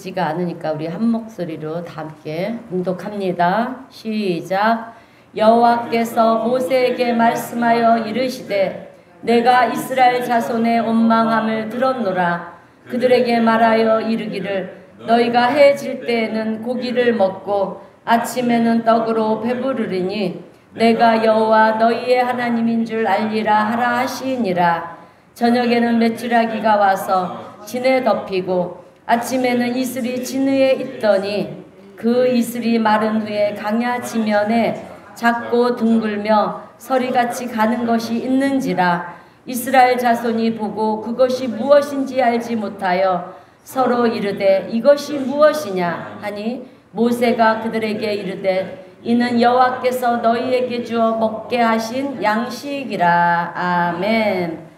되지가 않으니까 우리 한 목소리로 다 함께 봉독합니다. 시작. 여호와께서 모세에게 말씀하여 이르시되 내가 이스라엘 자손의 원망함을 들었노라. 그들에게 말하여 이르기를 너희가 해 질 때에는 고기를 먹고 아침에는 떡으로 배부르리니 내가 여호와 너희의 하나님인 줄 알리라 하라 하시니라. 저녁에는 메추라기가 와서 진에 덮이고 아침에는 이슬이 진 위에 있더니 그 이슬이 마른 후에 강야 지면에 작고 둥글며 서리같이 가는 것이 있는지라. 이스라엘 자손이 보고 그것이 무엇인지 알지 못하여 서로 이르되 이것이 무엇이냐 하니 모세가 그들에게 이르되 이는 여호와께서 너희에게 주어 먹게 하신 양식이라. 아멘.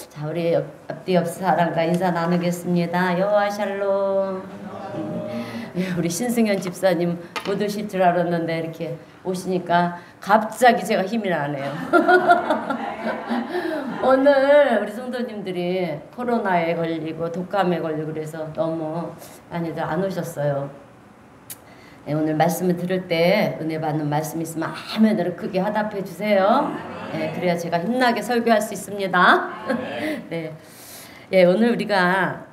자, 우리 앞뒤 옆 사람과 인사 나누겠습니다. 여호와 샬롬. 우리 신승현 집사님 못 오실 줄 알았는데 이렇게 오시니까 갑자기 제가 힘이 나네요. 오늘 우리 성도님들이 코로나에 걸리고 독감에 걸리고 그래서 너무 많이들 안 오셨어요. 네, 오늘 말씀을 들을 때 은혜 받는 말씀 있으면 아멘으로 크게 화답해 주세요. 네, 그래야 제가 힘나게 설교할 수 있습니다. 네. 예, 오늘 우리가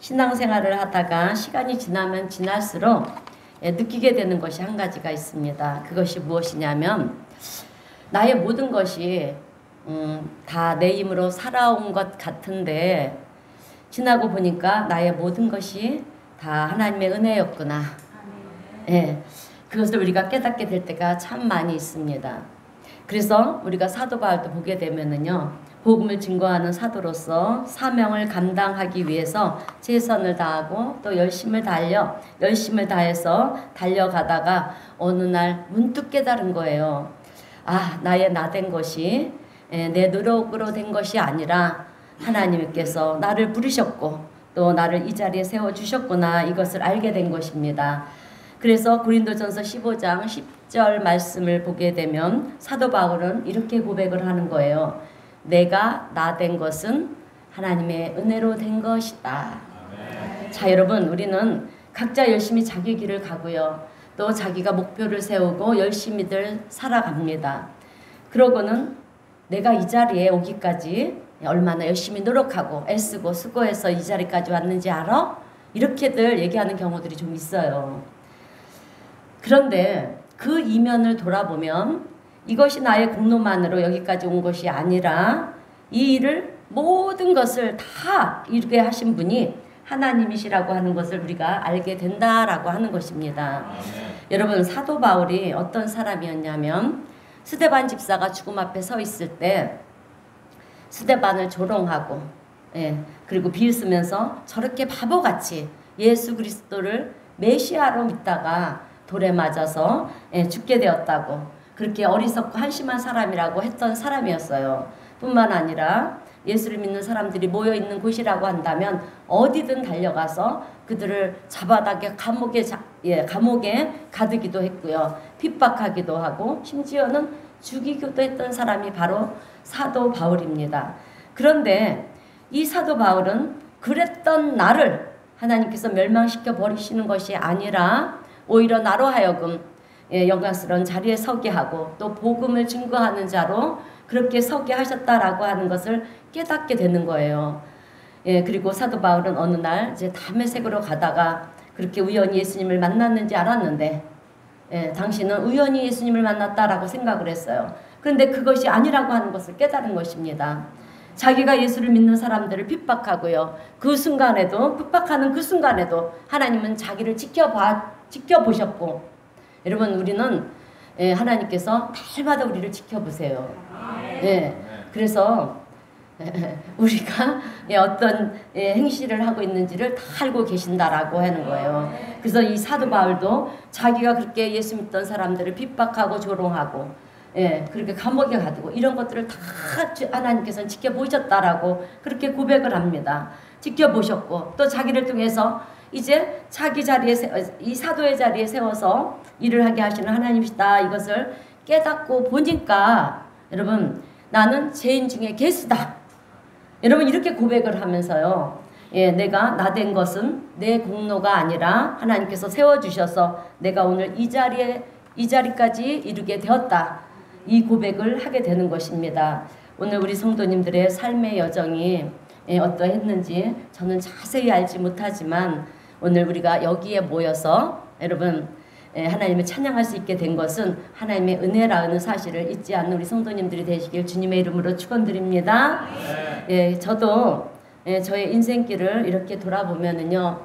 신앙생활을 하다가 시간이 지나면 지날수록 느끼게 되는 것이 한 가지가 있습니다. 그것이 무엇이냐면 나의 모든 것이 다 내 힘으로 살아온 것 같은데 지나고 보니까 나의 모든 것이 다 하나님의 은혜였구나. 예, 그것을 우리가 깨닫게 될 때가 참 많이 있습니다. 그래서 우리가 사도 바울도 보게 되면은요, 복음을 증거하는 사도로서 사명을 감당하기 위해서 최선을 다하고 또 열심을 다해서 달려가다가 어느 날 문득 깨달은 거예요. 아, 나의 나된 것이 내 노력으로 된 것이 아니라 하나님께서 나를 부르셨고 또 나를 이 자리에 세워주셨구나, 이것을 알게 된 것입니다. 그래서 고린도전서 15장 10절 말씀을 보게 되면 사도 바울은 이렇게 고백을 하는 거예요. 내가 나 된 것은 하나님의 은혜로 된 것이다. 자, 여러분, 우리는 각자 열심히 자기 길을 가고요. 또 자기가 목표를 세우고 열심히들 살아갑니다. 그러고는 내가 이 자리에 오기까지 얼마나 열심히 노력하고 애쓰고 수고해서 이 자리까지 왔는지 알아? 이렇게들 얘기하는 경우들이 좀 있어요. 그런데 그 이면을 돌아보면 이것이 나의 공로만으로 여기까지 온 것이 아니라 이 일을 모든 것을 다 이루게 하신 분이 하나님이시라고 하는 것을 우리가 알게 된다라고 하는 것입니다. 여러분, 사도 바울이 어떤 사람이었냐면 스데반 집사가 죽음 앞에 서 있을 때 스데반을 조롱하고 그리고 비웃으면서 저렇게 바보같이 예수 그리스도를 메시아로 믿다가 돌에 맞아서 죽게 되었다고, 그렇게 어리석고 한심한 사람이라고 했던 사람이었어요. 뿐만 아니라 예수를 믿는 사람들이 모여있는 곳이라고 한다면 어디든 달려가서 그들을 잡아다가 감옥에 가두기도 했고요. 핍박하기도 하고 심지어는 죽이기도 했던 사람이 바로 사도 바울입니다. 그런데 이 사도 바울은 그랬던 나를 하나님께서 멸망시켜 버리시는 것이 아니라 오히려 나로 하여금 영광스러운 자리에 서게 하고 또 복음을 증거하는 자로 그렇게 서게 하셨다라고 하는 것을 깨닫게 되는 거예요. 그리고 사도 바울은 어느 날 이제 다메섹으로 가다가 그렇게 우연히 예수님을 만났는지 알았는데 당신은 우연히 예수님을 만났다라고 생각을 했어요. 그런데 그것이 아니라고 하는 것을 깨달은 것입니다. 자기가 예수를 믿는 사람들을 핍박하고요. 그 순간에도, 핍박하는 그 순간에도 하나님은 자기를 지켜보셨고, 여러분, 우리는 하나님께서 날마다 우리를 지켜보세요. 그래서 우리가 어떤 행실을 하고 있는지를 다 알고 계신다라고 하는 거예요. 그래서 이 사도 바울도 자기가 그렇게 예수 믿던 사람들을 핍박하고 조롱하고 그렇게 감옥에 가두고 이런 것들을 다 하나님께서는 지켜보셨다라고 그렇게 고백을 합니다. 지켜보셨고 또 자기를 통해서 이제 자기 자리에 이 사도의 자리에 세워서 일을 하게 하시는 하나님이시다, 이것을 깨닫고 보니까 여러분, 나는 죄인 중에 괴수다. 여러분, 이렇게 고백을 하면서요, 내가 나된 것은 내 공로가 아니라 하나님께서 세워주셔서 내가 오늘 이 자리까지 이르게 되었다. 이 고백을 하게 되는 것입니다. 오늘 우리 성도님들의 삶의 여정이 어떠했는지 저는 자세히 알지 못하지만 오늘 우리가 여기에 모여서 여러분 하나님을 찬양할 수 있게 된 것은 하나님의 은혜라는 사실을 잊지 않는 우리 성도님들이 되시길 주님의 이름으로 축원드립니다. 저도 저의 인생길을 이렇게 돌아보면은요,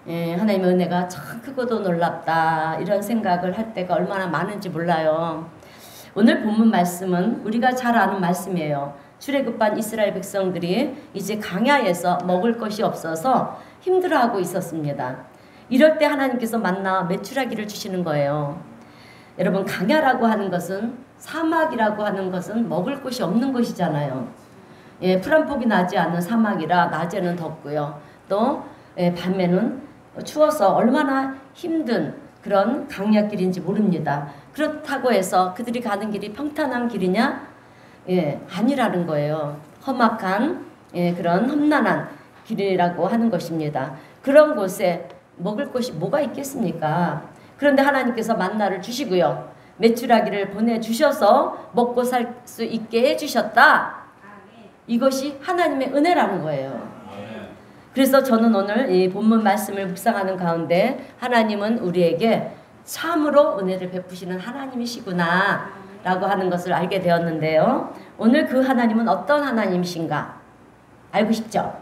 하나님의 은혜가 참 크고도 놀랍다 이런 생각을 할 때가 얼마나 많은지 몰라요. 오늘 본문 말씀은 우리가 잘 아는 말씀이에요. 출애굽한 이스라엘 백성들이 이제 광야에서 먹을 것이 없어서 힘들어하고 있었습니다. 이럴 때 하나님께서 만나 메추라기를 주시는 거예요. 여러분, 광야라고 하는 것은, 사막이라고 하는 것은 먹을 곳이 없는 곳이잖아요. 풀 한 폭이 나지 않는 사막이라 낮에는 덥고요. 또 밤에는 추워서 얼마나 힘든 그런 광야길인지 모릅니다. 그렇다고 해서 그들이 가는 길이 평탄한 길이냐? 아니라는 거예요. 험악한 그런 험난한 길이라고 하는 것입니다. 그런 곳에 먹을 것이 뭐가 있겠습니까? 그런데 하나님께서 만나를 주시고요. 메추라기를 보내주셔서 먹고 살 수 있게 해주셨다. 이것이 하나님의 은혜라는 거예요. 그래서 저는 오늘 이 본문 말씀을 묵상하는 가운데 하나님은 우리에게 참으로 은혜를 베푸시는 하나님이시구나 라고 하는 것을 알게 되었는데요. 오늘 그 하나님은 어떤 하나님이신가 알고 싶죠?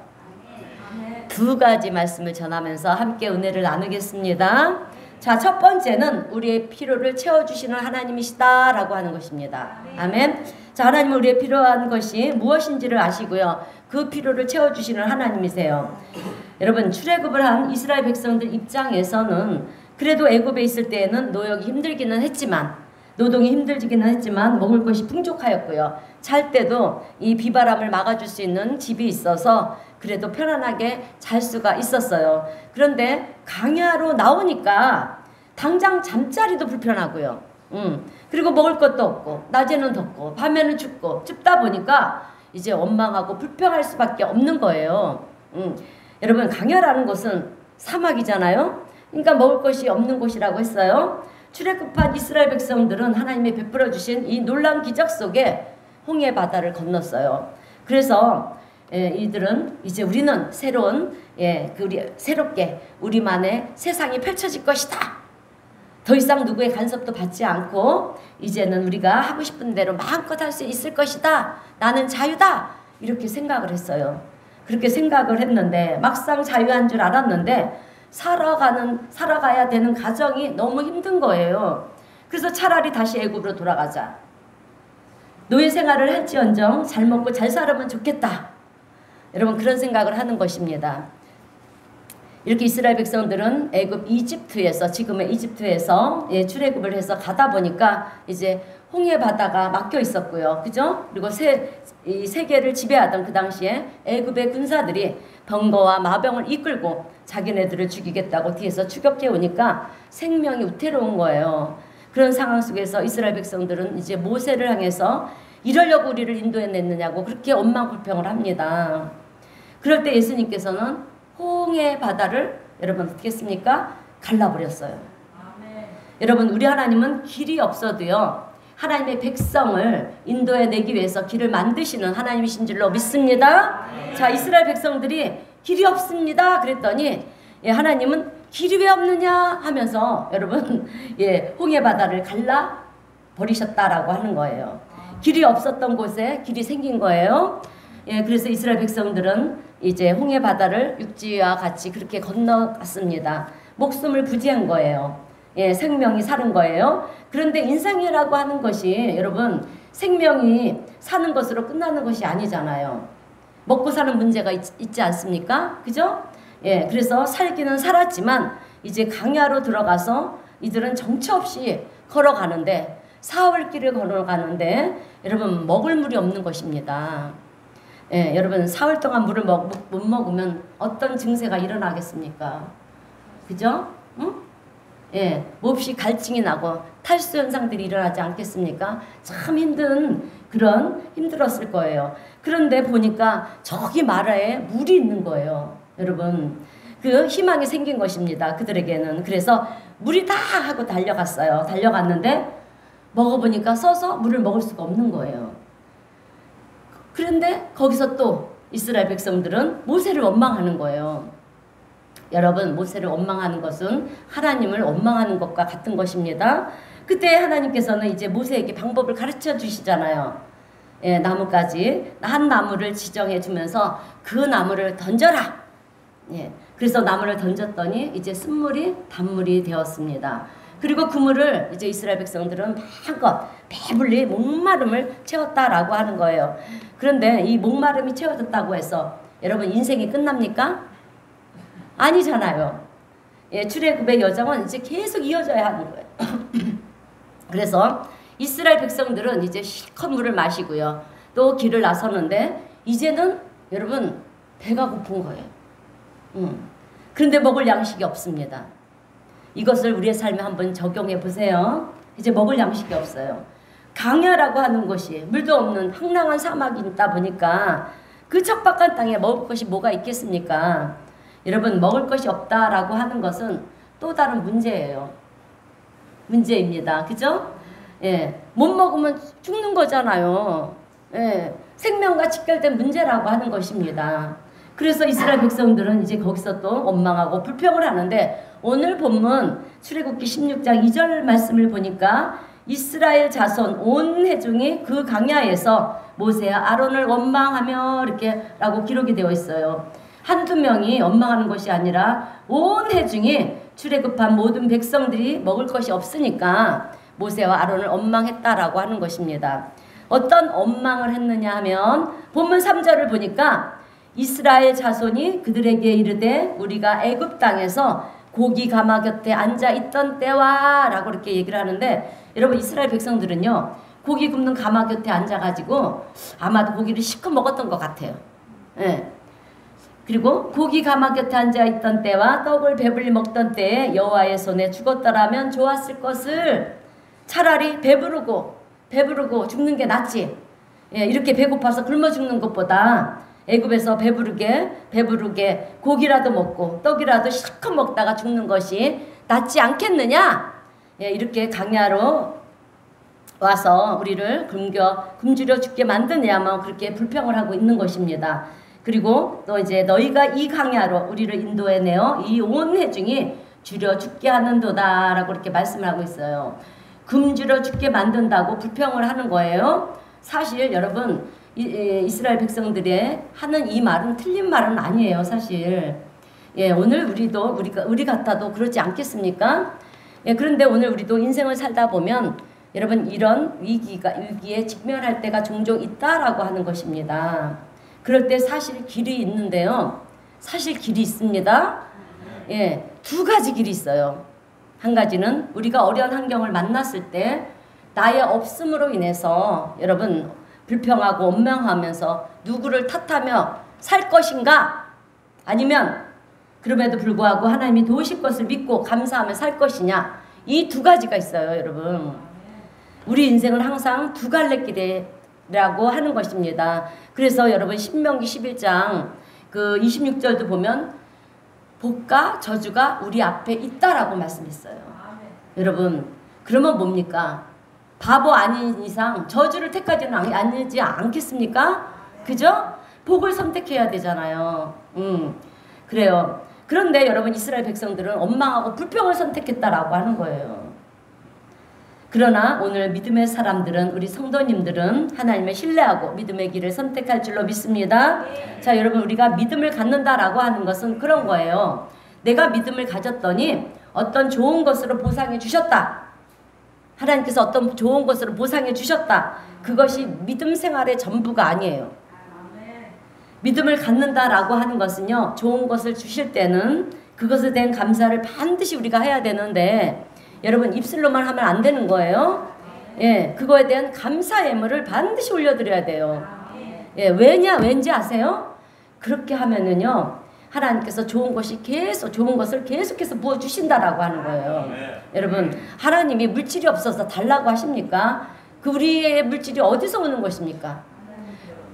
두 가지 말씀을 전하면서 함께 은혜를 나누겠습니다. 자, 첫 번째는 우리의 필요를 채워주시는 하나님이시다 라고 하는 것입니다. 아멘. 자, 하나님은 우리의 필요한 것이 무엇인지를 아시고요. 그 필요를 채워주시는 하나님이세요. 여러분, 출애굽을 한 이스라엘 백성들 입장에서는 그래도 애굽에 있을 때에는 노역이 힘들기는 했지만, 노동이 힘들기는 했지만 먹을 것이 풍족하였고요. 잘 때도 이 비바람을 막아줄 수 있는 집이 있어서 그래도 편안하게 잘 수가 있었어요. 그런데 광야로 나오니까 당장 잠자리도 불편하고요. 그리고 먹을 것도 없고 낮에는 덥고 밤에는 춥다 보니까 이제 원망하고 불평할 수밖에 없는 거예요. 여러분, 광야라는 곳은 사막이잖아요. 그러니까 먹을 것이 없는 곳이라고 했어요. 출애굽한 이스라엘 백성들은 하나님이 베풀어 주신 이 놀라운 기적 속에 홍해 바다를 건넜어요. 그래서 이들은 이제 우리는 새롭게 우리만의 세상이 펼쳐질 것이다. 더 이상 누구의 간섭도 받지 않고 이제는 우리가 하고 싶은 대로 마음껏 할 수 있을 것이다. 나는 자유다. 이렇게 생각을 했어요. 그렇게 생각을 했는데 막상 자유한 줄 알았는데 살아가야 되는 가정이 너무 힘든 거예요. 그래서 차라리 다시 애굽으로 돌아가자. 노예 생활을 할지언정 잘 먹고 잘 살으면 좋겠다. 여러분, 그런 생각을 하는 것입니다. 이렇게 이스라엘 백성들은 이집트에서 지금의 이집트에서 출애굽을 해서 가다 보니까 이제 홍해 바다가 막혀 있었고요. 그죠? 그리고 세계를 지배하던 그 당시에 애굽의 군사들이 병거와 마병을 이끌고 자기네들을 죽이겠다고 뒤에서 추격해 오니까 생명이 위태로운 거예요. 그런 상황 속에서 이스라엘 백성들은 이제 모세를 향해서 이러려고 우리를 인도해냈느냐고 그렇게 원망불평을 합니다. 그럴 때 예수님께서는 홍해 바다를 여러분 어떻게 했습니까? 갈라버렸어요. 아멘. 여러분, 우리 하나님은 길이 없어도요, 하나님의 백성을 인도해내기 위해서 길을 만드시는 하나님이신 줄로 믿습니다. 자, 이스라엘 백성들이 길이 없습니다 그랬더니 하나님은 길이 왜 없느냐 하면서 여러분 홍해 바다를 갈라 버리셨다라고 하는 거예요. 길이 없었던 곳에 길이 생긴 거예요. 그래서 이스라엘 백성들은 이제 홍해 바다를 육지와 같이 그렇게 건너갔습니다. 목숨을 부지한 거예요. 생명이 사는 거예요. 그런데 인생이라고 하는 것이 여러분 생명이 사는 것으로 끝나는 것이 아니잖아요. 먹고 사는 문제가 있지 않습니까? 그죠? 그래서 살기는 살았지만 이제 광야로 들어가서 이들은 정처 없이 걸어가는데 사흘길을 걸어가는데 여러분 먹을 물이 없는 것입니다. 여러분 사흘 동안 물을 못 먹으면 어떤 증세가 일어나겠습니까? 그죠? 응? 몹시 갈증이 나고 탈수 현상들이 일어나지 않겠습니까? 참 힘들었을 거예요. 그런데 보니까 저기 마라에 물이 있는 거예요. 여러분 그 희망이 생긴 것입니다. 그들에게는. 그래서 물이 다 하고 달려갔어요. 달려갔는데 먹어보니까 써서 물을 먹을 수가 없는 거예요. 그런데 거기서 또 이스라엘 백성들은 모세를 원망하는 거예요. 여러분 모세를 원망하는 것은 하나님을 원망하는 것과 같은 것입니다. 그때 하나님께서는 이제 모세에게 방법을 가르쳐 주시잖아요. 예, 나무까지 한 나무를 지정해 주면서 그 나무를 던져라. 예, 그래서 나무를 던졌더니 이제 쓴물이 단물이 되었습니다. 그리고 그 물을 이제 이스라엘 백성들은 마음껏 배불리 목마름을 채웠다라고 하는 거예요. 그런데 이 목마름이 채워졌다고 해서 여러분 인생이 끝납니까? 아니잖아요. 예, 출애굽의 여정은 이제 계속 이어져야 하는 거예요. 그래서 이스라엘 백성들은 이제 실컷 물을 마시고요. 또 길을 나섰는데 이제는 여러분 배가 고픈 거예요. 그런데 먹을 양식이 없습니다. 이것을 우리의 삶에 한번 적용해 보세요. 이제 먹을 양식이 없어요. 강야라고 하는 곳이 물도 없는 황량한 사막이 있다 보니까 그 척박한 땅에 먹을 것이 뭐가 있겠습니까? 여러분 먹을 것이 없다라고 하는 것은 또 다른 문제예요. 문제입니다. 그죠? 예, 못 먹으면 죽는 거잖아요. 예, 생명과 직결된 문제라고 하는 것입니다. 그래서 이스라엘 백성들은 이제 거기서 또 원망하고 불평을 하는데 오늘 본문 출애굽기 16장 2절 말씀을 보니까 이스라엘 자손 온 회중이 그 강야에서 모세와 아론을 원망하며 이렇게 라고 기록이 되어 있어요. 한두 명이 원망하는 것이 아니라 온 회중이 출애굽한 모든 백성들이 먹을 것이 없으니까 모세와 아론을 원망했다라고 하는 것입니다. 어떤 원망을 했느냐 하면 본문 3절을 보니까 이스라엘 자손이 그들에게 이르되 우리가 애굽 땅에서 고기 가마 곁에 앉아 있던 때와 라고 이렇게 얘기를 하는데 여러분 이스라엘 백성들은요 고기 굽는 가마 곁에 앉아가지고 아마도 고기를 실컷 먹었던 것 같아요. 예. 그리고 고기 가마 곁에 앉아 있던 때와 떡을 배불리 먹던 때에 여호와의 손에 죽었더라면 좋았을 것을 차라리 배부르고 죽는 게 낫지. 예, 이렇게 배고파서 굶어 죽는 것보다 애굽에서 배부르게 고기라도 먹고 떡이라도 실컷 먹다가 죽는 것이 낫지 않겠느냐. 예, 이렇게 강야로 와서 우리를 굶주려 죽게 만드냐면 그렇게 불평을 하고 있는 것입니다. 그리고 또 이제 너희가 이 강야로 우리를 인도해내어 이 온 회중이 줄여 죽게 하는도다 라고 이렇게 말씀을 하고 있어요. 굶주려 죽게 만든다고 불평을 하는 거예요. 사실 여러분 이스라엘 백성들이 하는 이 말은 틀린 말은 아니에요. 사실 예, 오늘 우리 같아도 그렇지 않겠습니까? 예, 그런데 오늘 우리도 인생을 살다 보면 여러분 이런 위기에 직면할 때가 종종 있다라고 하는 것입니다. 그럴 때 사실 길이 있는데요. 사실 길이 있습니다. 예, 두 가지 길이 있어요. 한 가지는 우리가 어려운 환경을 만났을 때 나의 없음으로 인해서 여러분 불평하고 원망하면서 누구를 탓하며 살 것인가? 아니면 그럼에도 불구하고 하나님이 도우실 것을 믿고 감사하며 살 것이냐? 이 두 가지가 있어요, 여러분. 우리 인생은 항상 두 갈래 길이라고 하는 것입니다. 그래서 여러분 신명기 11장 그 26절도 보면 복과 저주가 우리 앞에 있다라고 말씀했어요. 여러분 그러면 뭡니까? 바보 아닌 이상 저주를 택하지는 아니지 않겠습니까? 그죠? 복을 선택해야 되잖아요. 그래요. 그런데 여러분 이스라엘 백성들은 원망하고 불평을 선택했다라고 하는 거예요. 그러나 오늘 믿음의 사람들은 우리 성도님들은 하나님을 신뢰하고 믿음의 길을 선택할 줄로 믿습니다. 자 여러분 우리가 믿음을 갖는다라고 하는 것은 그런 거예요. 내가 믿음을 가졌더니 어떤 좋은 것으로 보상해 주셨다. 하나님께서 어떤 좋은 것으로 보상해 주셨다. 그것이 믿음 생활의 전부가 아니에요. 믿음을 갖는다라고 하는 것은요. 좋은 것을 주실 때는 그것에 대한 감사를 반드시 우리가 해야 되는데 여러분 입술로만 하면 안 되는 거예요. 예, 그거에 대한 감사 예물을 반드시 올려드려야 돼요. 예, 왠지 아세요? 그렇게 하면은요. 하나님께서 좋은 것을 계속해서 부어주신다라고 하는 거예요. 여러분 하나님이 물질이 없어서 달라고 하십니까? 그 우리의 물질이 어디서 오는 것입니까?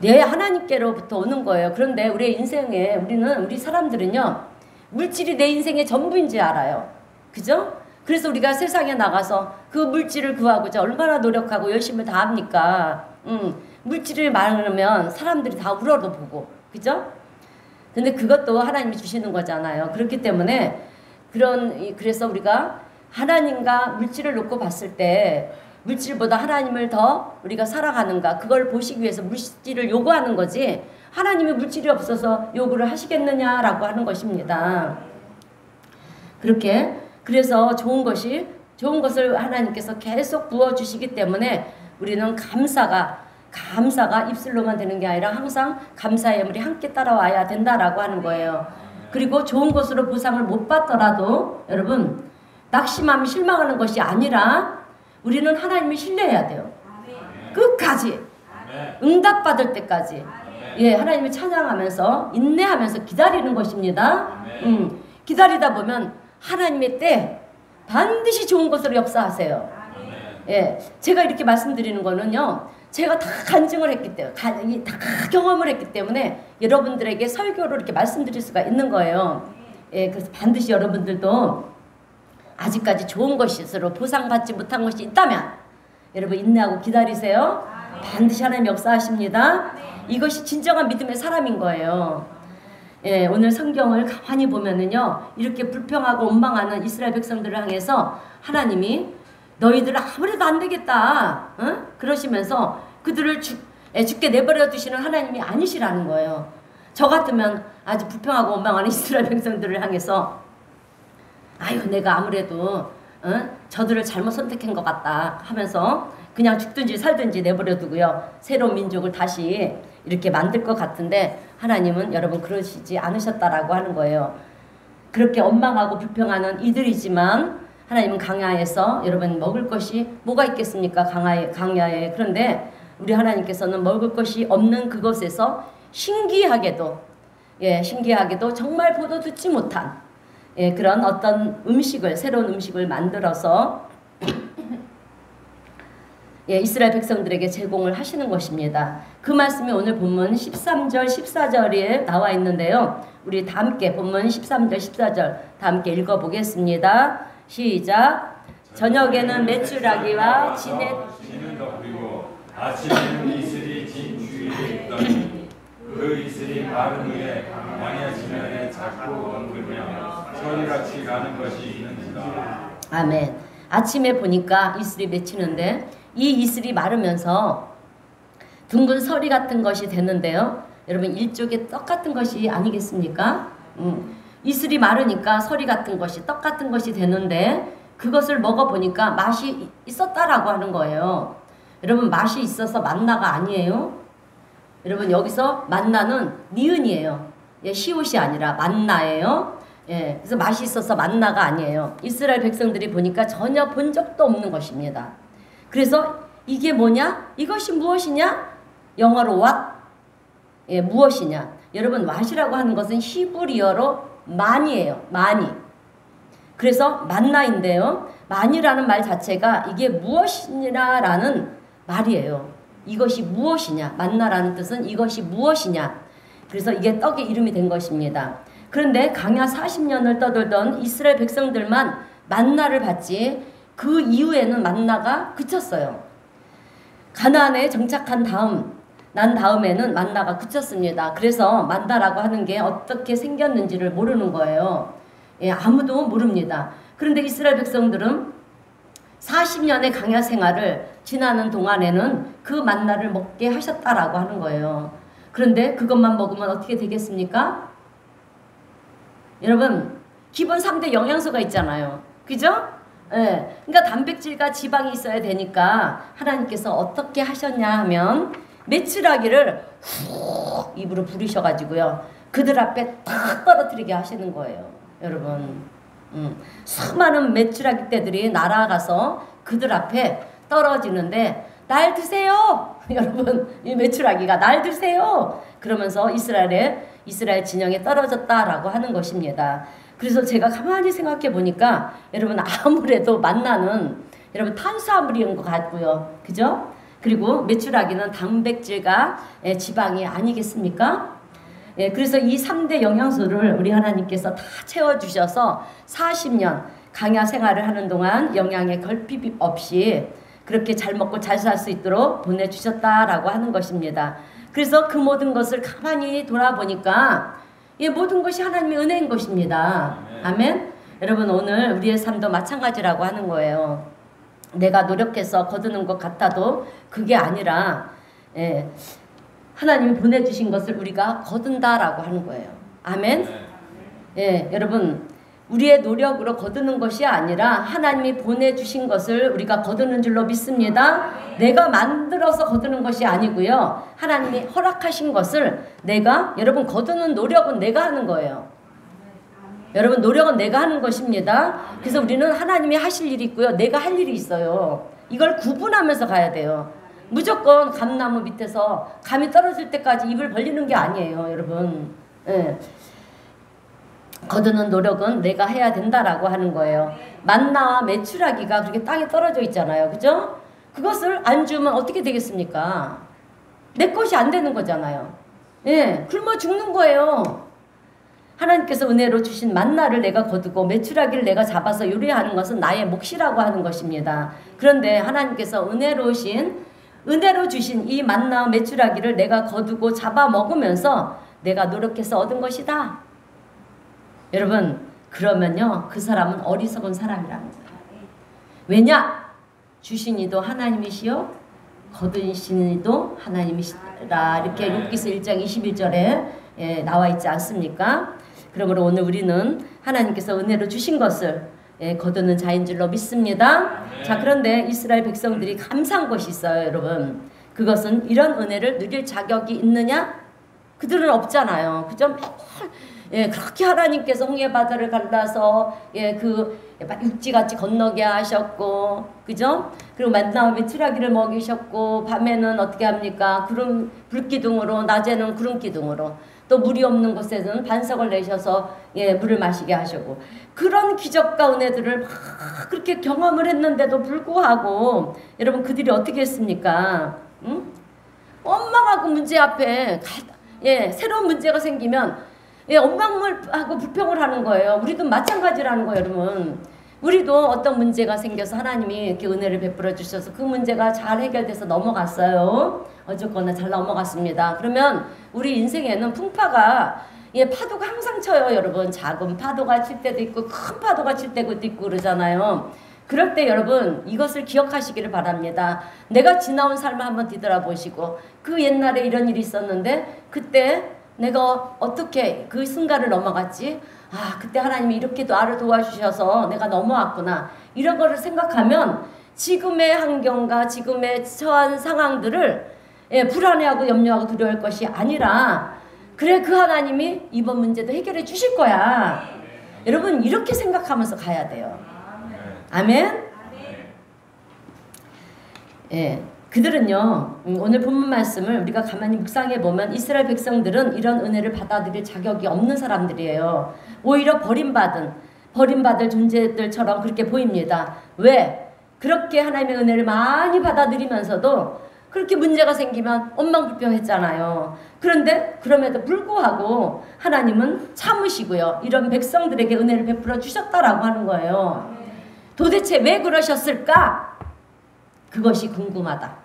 내 하나님께로부터 오는 거예요. 그런데 우리 인생에 우리 사람들은요, 물질이 내 인생의 전부인지 알아요. 그죠? 그래서 우리가 세상에 나가서 그 물질을 구하고자 얼마나 노력하고 열심히 다 합니까? 물질이 많으면 사람들이 다 울어도 보고, 그죠? 근데 그것도 하나님이 주시는 거잖아요. 그렇기 때문에 그래서 우리가 하나님과 물질을 놓고 봤을 때 물질보다 하나님을 더 우리가 사랑하는가, 그걸 보시기 위해서 물질을 요구하는 거지, 하나님이 물질이 없어서 요구를 하시겠느냐라고 하는 것입니다. 그래서 좋은 것을 하나님께서 계속 부어주시기 때문에 우리는 감사가 입술로만 되는 게 아니라 항상 감사의 물이 함께 따라와야 된다라고 하는 거예요. 그리고 좋은 것으로 보상을 못 받더라도 여러분, 낙심하면 실망하는 것이 아니라 우리는 하나님을 신뢰해야 돼요. 끝까지. 응답받을 때까지. 예, 하나님을 찬양하면서 인내하면서 기다리는 것입니다. 기다리다 보면 하나님의 때 반드시 좋은 것으로 역사하세요. 예, 제가 이렇게 말씀드리는 거는요, 제가 다 간증을 했기 때문에, 다 경험을 했기 때문에 여러분들에게 설교로 이렇게 말씀드릴 수가 있는 거예요. 예, 그래서 반드시 여러분들도 아직까지 좋은 것으로 보상받지 못한 것이 있다면 여러분 인내하고 기다리세요. 반드시 하나님 역사하십니다. 이것이 진정한 믿음의 사람인 거예요. 예, 오늘 성경을 가만히 보면은요, 이렇게 불평하고 원망하는 이스라엘 백성들을 향해서 하나님이 너희들 아무래도 안 되겠다, 그러시면서 그들을 죽게 내버려 두시는 하나님이 아니시라는 거예요. 저 같으면 아주 불평하고 원망하는 이스라엘 백성들을 향해서 아유, 내가 아무래도 저들을 잘못 선택한 것 같다 하면서 그냥 죽든지 살든지 내버려 두고요, 새로운 민족을 다시 이렇게 만들 것 같은데 하나님은 여러분 그러시지 않으셨다라고 하는 거예요. 그렇게 원망하고 불평하는 이들이지만 하나님은 강야에서 여러분 먹을 것이 뭐가 있겠습니까? 강야에. 그런데 우리 하나님께서는 먹을 것이 없는 그곳에서 신기하게도 정말 보도 듣지 못한 그런 어떤 새로운 음식을 만들어서 이스라엘 백성들에게 제공을 하시는 것입니다. 그 말씀이 오늘 본문 13절, 14절에 나와 있는데요. 우리 다 함께 본문 13절, 14절 다 함께 읽어보겠습니다. 시작. 저녁에는 메추라기와 진을 덮이고 아침에는 이슬이 진 주위에 있더니 그 이슬이 마른 후에 광야 지면에 작고 엉그며 서리같이 가는 것이 있는지라. 아멘. 아침에 보니까 이슬이 맺히는데 이 이슬이 마르면서 둥근 서리 같은 것이 되는데요. 여러분, 일종의 떡 같은 것이 아니겠습니까? 이슬이 마르니까 서리 같은 것이, 떡 같은 것이 되는데 그것을 먹어보니까 맛이 있었다라고 하는 거예요. 여러분, 맛이 있어서 만나가 아니에요. 여러분, 여기서 만나는 니은이에요. 시옷이 아니라 만나예요. 그래서 맛이 있어서 만나가 아니에요. 이스라엘 백성들이 보니까 전혀 본 적도 없는 것입니다. 그래서 이게 뭐냐? 이것이 무엇이냐? 영어로 what? 무엇이냐? 여러분, what이라고 하는 것은 히브리어로 만이에요. 만이. 그래서 만나인데요. 만이라는 말 자체가 이게 무엇이냐라는 말이에요. 이것이 무엇이냐? 만나라는 뜻은 이것이 무엇이냐? 그래서 이게 떡의 이름이 된 것입니다. 그런데 강야 40년을 떠돌던 이스라엘 백성들만 만나를 받지 그 이후에는 만나가 그쳤어요. 가나안에 정착한 다음에는 만나가 그쳤습니다. 그래서 만나라고 하는 게 어떻게 생겼는지를 모르는 거예요. 아무도 모릅니다. 그런데 이스라엘 백성들은 40년의 강야 생활을 지나는 동안에는 그 만나를 먹게 하셨다라고 하는 거예요. 그런데 그것만 먹으면 어떻게 되겠습니까? 여러분, 기본 3대 영양소가 있잖아요. 그죠? 그러니까 단백질과 지방이 있어야 되니까 하나님께서 어떻게 하셨냐 하면 메추라기를 훅 입으로 부르셔가지고요, 그들 앞에 탁 떨어뜨리게 하시는 거예요. 여러분, 수많은 메추라기 떼들이 날아가서 그들 앞에 떨어지는데 날 드세요. 여러분, 이 메추라기가 날 드세요. 그러면서 이스라엘 진영에 떨어졌다라고 하는 것입니다. 그래서 제가 가만히 생각해 보니까 여러분, 아무래도 만나는 여러분 탄수화물인 것 같고요. 그죠? 그리고 메추라기는 단백질과 지방이 아니겠습니까? 그래서 이 3대 영양소를 우리 하나님께서 다 채워주셔서 40년 강야 생활을 하는 동안 영양에 결핍 없이 그렇게 잘 먹고 잘 살 수 있도록 보내주셨다라고 하는 것입니다. 그래서 그 모든 것을 가만히 돌아보니까 이 모든 것이 하나님의 은혜인 것입니다. 아멘. 여러분, 오늘 우리의 삶도 마찬가지라고 하는 거예요. 내가 노력해서 거두는 것 같아도 그게 아니라 하나님이 보내주신 것을 우리가 거둔다라고 하는 거예요. 아멘. 여러분, 우리의 노력으로 거두는 것이 아니라 하나님이 보내주신 것을 우리가 거두는 줄로 믿습니다. 내가 만들어서 거두는 것이 아니고요. 하나님이 허락하신 것을 여러분, 거두는 노력은 내가 하는 거예요. 여러분, 노력은 내가 하는 것입니다. 그래서 우리는 하나님이 하실 일이 있고요. 내가 할 일이 있어요. 이걸 구분하면서 가야 돼요. 무조건 감나무 밑에서 감이 떨어질 때까지 입을 벌리는 게 아니에요, 여러분. 거두는 노력은 내가 해야 된다라고 하는 거예요. 만나와 메추라기가 그렇게 땅에 떨어져 있잖아요. 그죠? 그것을 안 주면 어떻게 되겠습니까? 내 것이 안 되는 거잖아요. 굶어 죽는 거예요. 하나님께서 은혜로 주신 만나를 내가 거두고 메추라기를 내가 잡아서 요리하는 것은 나의 몫이라고 하는 것입니다. 그런데 하나님께서 은혜로 주신 이 만나와 메추라기를 내가 거두고 잡아 먹으면서 내가 노력해서 얻은 것이다. 여러분, 그러면요, 그 사람은 어리석은 사람이라는 거예요. 왜냐? 주신 이도 하나님이시요 거두신 이도 하나님이시라. 이렇게 욥기서 1장 21절에 나와 있지 않습니까? 그러므로 오늘 우리는 하나님께서 은혜로 주신 것을 거두는 자인 줄로 믿습니다. 자, 그런데 이스라엘 백성들이 감사한 것이 있어요, 여러분. 그것은 이런 은혜를 누릴 자격이 있느냐? 그들은 없잖아요. 그죠? 그렇게 하나님께서 홍해바다를 갈라서 육지같이 건너게 하셨고, 그죠? 그리고 만나와 메추라기를 먹이셨고, 밤에는 어떻게 합니까? 불기둥으로, 낮에는 구름기둥으로, 또 물이 없는 곳에는 반석을 내셔서 물을 마시게 하시고, 그런 기적과 은혜들을 막 그렇게 경험을 했는데도 불구하고 여러분, 그들이 어떻게 했습니까? 원망하고 문제 앞에 새로운 문제가 생기면 원망하고 불평을 하는 거예요. 우리도 마찬가지라는 거예요, 여러분. 우리도 어떤 문제가 생겨서 하나님이 이렇게 은혜를 베풀어 주셔서 그 문제가 잘 해결돼서 넘어갔어요. 어쨌거나 잘 넘어갔습니다. 그러면 우리 인생에는 풍파가 파도가 항상 쳐요, 여러분. 작은 파도가 칠 때도 있고 큰 파도가 칠 때도 있고 그러잖아요. 그럴 때 여러분, 이것을 기억하시기를 바랍니다. 내가 지나온 삶을 한번 뒤돌아보시고, 그 옛날에 이런 일이 있었는데 그때 내가 어떻게 그 순간을 넘어갔지? 그때 하나님이 이렇게 나를 도와주셔서 내가 넘어왔구나. 이런 거를 생각하면 지금의 환경과 지금의 처한 상황들을 불안해하고 염려하고 두려워할 것이 아니라, 그래, 그 하나님이 이번 문제도 해결해 주실 거야. 여러분, 이렇게 생각하면서 가야 돼요. 아멘? 그들은요, 오늘 본문 말씀을 우리가 가만히 묵상해 보면 이스라엘 백성들은 이런 은혜를 받아들일 자격이 없는 사람들이에요. 오히려 버림받을 존재들처럼 그렇게 보입니다. 왜? 그렇게 하나님의 은혜를 많이 받아들이면서도 그렇게 문제가 생기면 원망불평했잖아요. 그런데 그럼에도 불구하고 하나님은 참으시고요, 이런 백성들에게 은혜를 베풀어 주셨다라고 하는 거예요. 도대체 왜 그러셨을까? 그것이 궁금하다.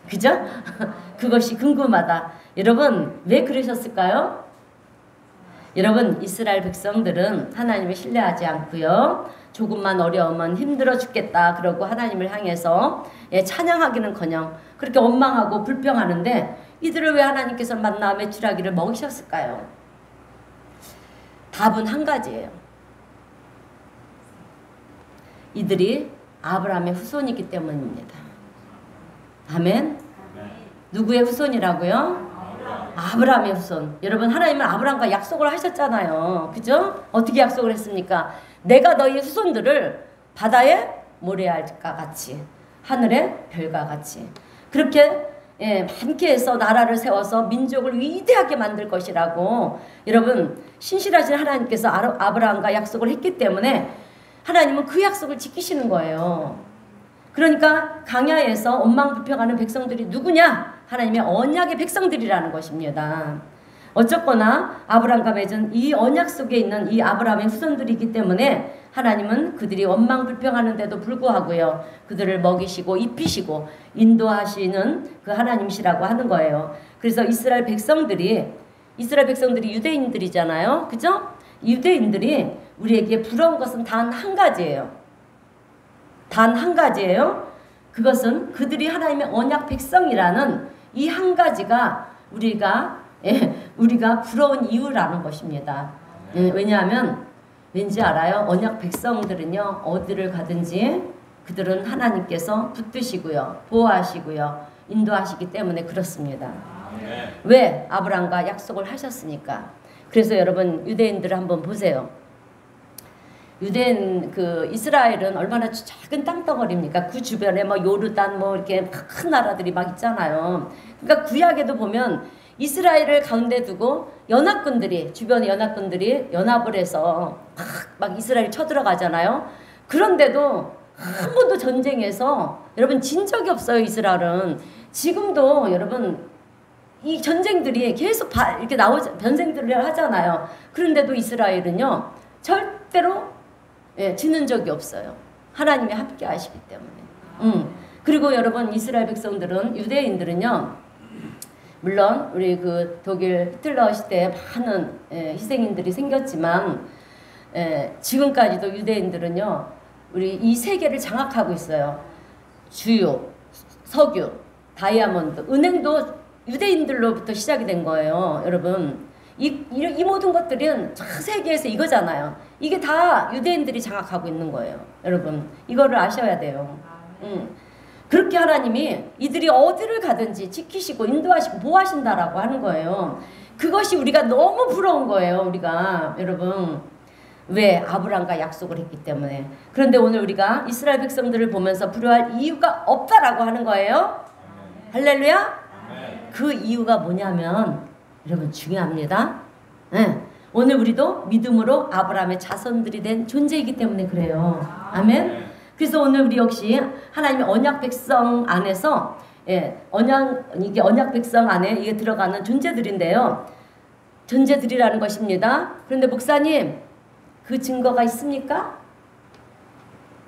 그죠? 그것이 궁금하다. 여러분, 왜 그러셨을까요? 여러분, 이스라엘 백성들은 하나님을 신뢰하지 않고요, 조금만 어려우면 힘들어 죽겠다 그러고 하나님을 향해서 찬양하기는커녕 그렇게 원망하고 불평하는데, 이들을 왜 하나님께서 만나 메추라기를 먹이셨을까요? 답은 한 가지예요. 이들이 아브라함의 후손이기 때문입니다. 아멘? 누구의 후손이라고요? 아브라함의 후손. 여러분, 하나님은 아브라함과 약속을 하셨잖아요. 그죠? 어떻게 약속을 했습니까? 내가 너희 후손들을 바다의 모래알과 같이, 하늘의 별과 같이 그렇게 많게 해서 나라를 세워서 민족을 위대하게 만들 것이라고, 여러분, 신실하신 하나님께서 아브라함과 약속을 했기 때문에 하나님은 그 약속을 지키시는 거예요. 그러니까 광야에서 원망불평하는 백성들이 누구냐? 하나님의 언약의 백성들이라는 것입니다. 어쨌거나 아브라함과 맺은 이 언약 속에 있는 이 아브라함의 후손들이기 때문에 하나님은 그들이 원망불평하는데도 불구하고요, 그들을 먹이시고 입히시고 인도하시는 그 하나님이시라고 하는 거예요. 그래서 이스라엘 백성들이 유대인들이잖아요. 그죠? 유대인들이 우리에게 부러운 것은 단 한 가지예요. 단 한 가지예요. 그것은 그들이 하나님의 언약 백성이라는 이 한 가지가 우리가 부러운 이유라는 것입니다. 왜냐하면 왠지 알아요? 언약 백성들은요, 어디를 가든지 그들은 하나님께서 붙드시고요, 보호하시고요, 인도하시기 때문에 그렇습니다. 왜? 아브라함과 약속을 하셨으니까. 그래서 여러분, 유대인들을 한번 보세요. 유대인 이스라엘은 얼마나 작은 땅덩어리입니까? 그 주변에 뭐 요르단 뭐 이렇게 큰 나라들이 막 있잖아요. 그러니까 구약에도 보면 이스라엘을 가운데 두고 주변의 연합군들이 연합을 해서 막 이스라엘 쳐들어가잖아요. 그런데도 한 번도 전쟁에서 여러분 진 적이 없어요. 이스라엘은 지금도 여러분 이 전쟁들이 계속 이렇게 전쟁들을 하잖아요. 그런데도 이스라엘은요 절대로 지는 적이 없어요. 하나님이 함께 하시기 때문에. 그리고 여러분, 이스라엘 백성들은, 유대인들은요, 물론 우리 독일 히틀러 시대에 많은 희생인들이 생겼지만 지금까지도 유대인들은요, 우리 이 세계를 장악하고 있어요. 주유, 석유, 다이아몬드, 은행도 유대인들로부터 시작이 된 거예요. 여러분, 이 모든 것들은 전 세계에서 이거잖아요. 이게 다 유대인들이 장악하고 있는 거예요. 여러분, 이거를 아셔야 돼요. 그렇게 하나님이 이들이 어디를 가든지 지키시고 인도하시고 보호하신다라고 하는 거예요. 그것이 우리가 너무 부러운 거예요. 우리가 여러분, 왜? 아브라함과 약속을 했기 때문에. 그런데 오늘 우리가 이스라엘 백성들을 보면서 부러워할 이유가 없다라고 하는 거예요. 할렐루야. 그 이유가 뭐냐면 여러분 중요합니다. 오늘 우리도 믿음으로 아브라함의 자손들이 된 존재이기 때문에 그래요. 아멘. 그래서 오늘 우리 역시 하나님의 언약 백성 안에서 이게 언약 백성 안에 이게 들어가는 존재들인데요. 존재들이라는 것입니다. 그런데 목사님, 그 증거가 있습니까?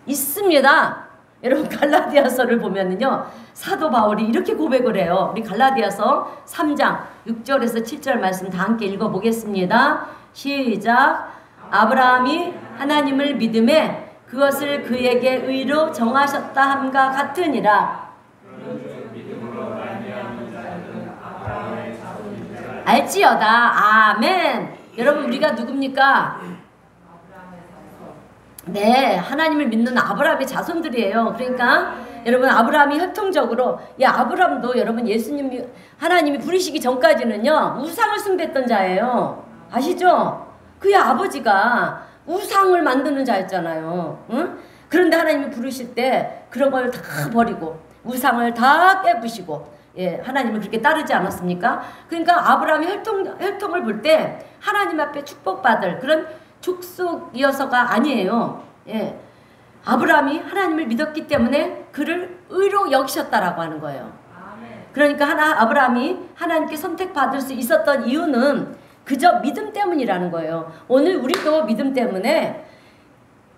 있습니다. 여러분, 갈라디아서를 보면은요, 사도 바울이 이렇게 고백을 해요. 우리 갈라디아서 3장 6절에서 7절 말씀 다 함께 읽어보겠습니다. 시작. 아브라함이 하나님을 믿음에 그것을 그에게 의로 정하셨다 함과 같으니라. 알지어다. 아멘. 여러분, 우리가 누굽니까? 네, 하나님을 믿는 아브라함의 자손들이에요. 그러니까 여러분, 아브라함이 혈통적으로, 아브라함도 여러분 하나님이 부르시기 전까지는요 우상을 숭배했던 자예요. 아시죠? 그의 아버지가 우상을 만드는 자였잖아요. 응? 그런데 하나님이 부르실 때 그런 걸 다 버리고 우상을 다 깨부시고 하나님을 그렇게 따르지 않았습니까? 그러니까 아브라함의 혈통을 볼 때 하나님 앞에 축복받을 그런 족속이어서가 아니에요. 아브라함이 하나님을 믿었기 때문에 그를 의로 여기셨다라고 하는 거예요. 그러니까 아브라함이 하나님께 선택받을 수 있었던 이유는 그저 믿음 때문이라는 거예요. 오늘 우리도 믿음 때문에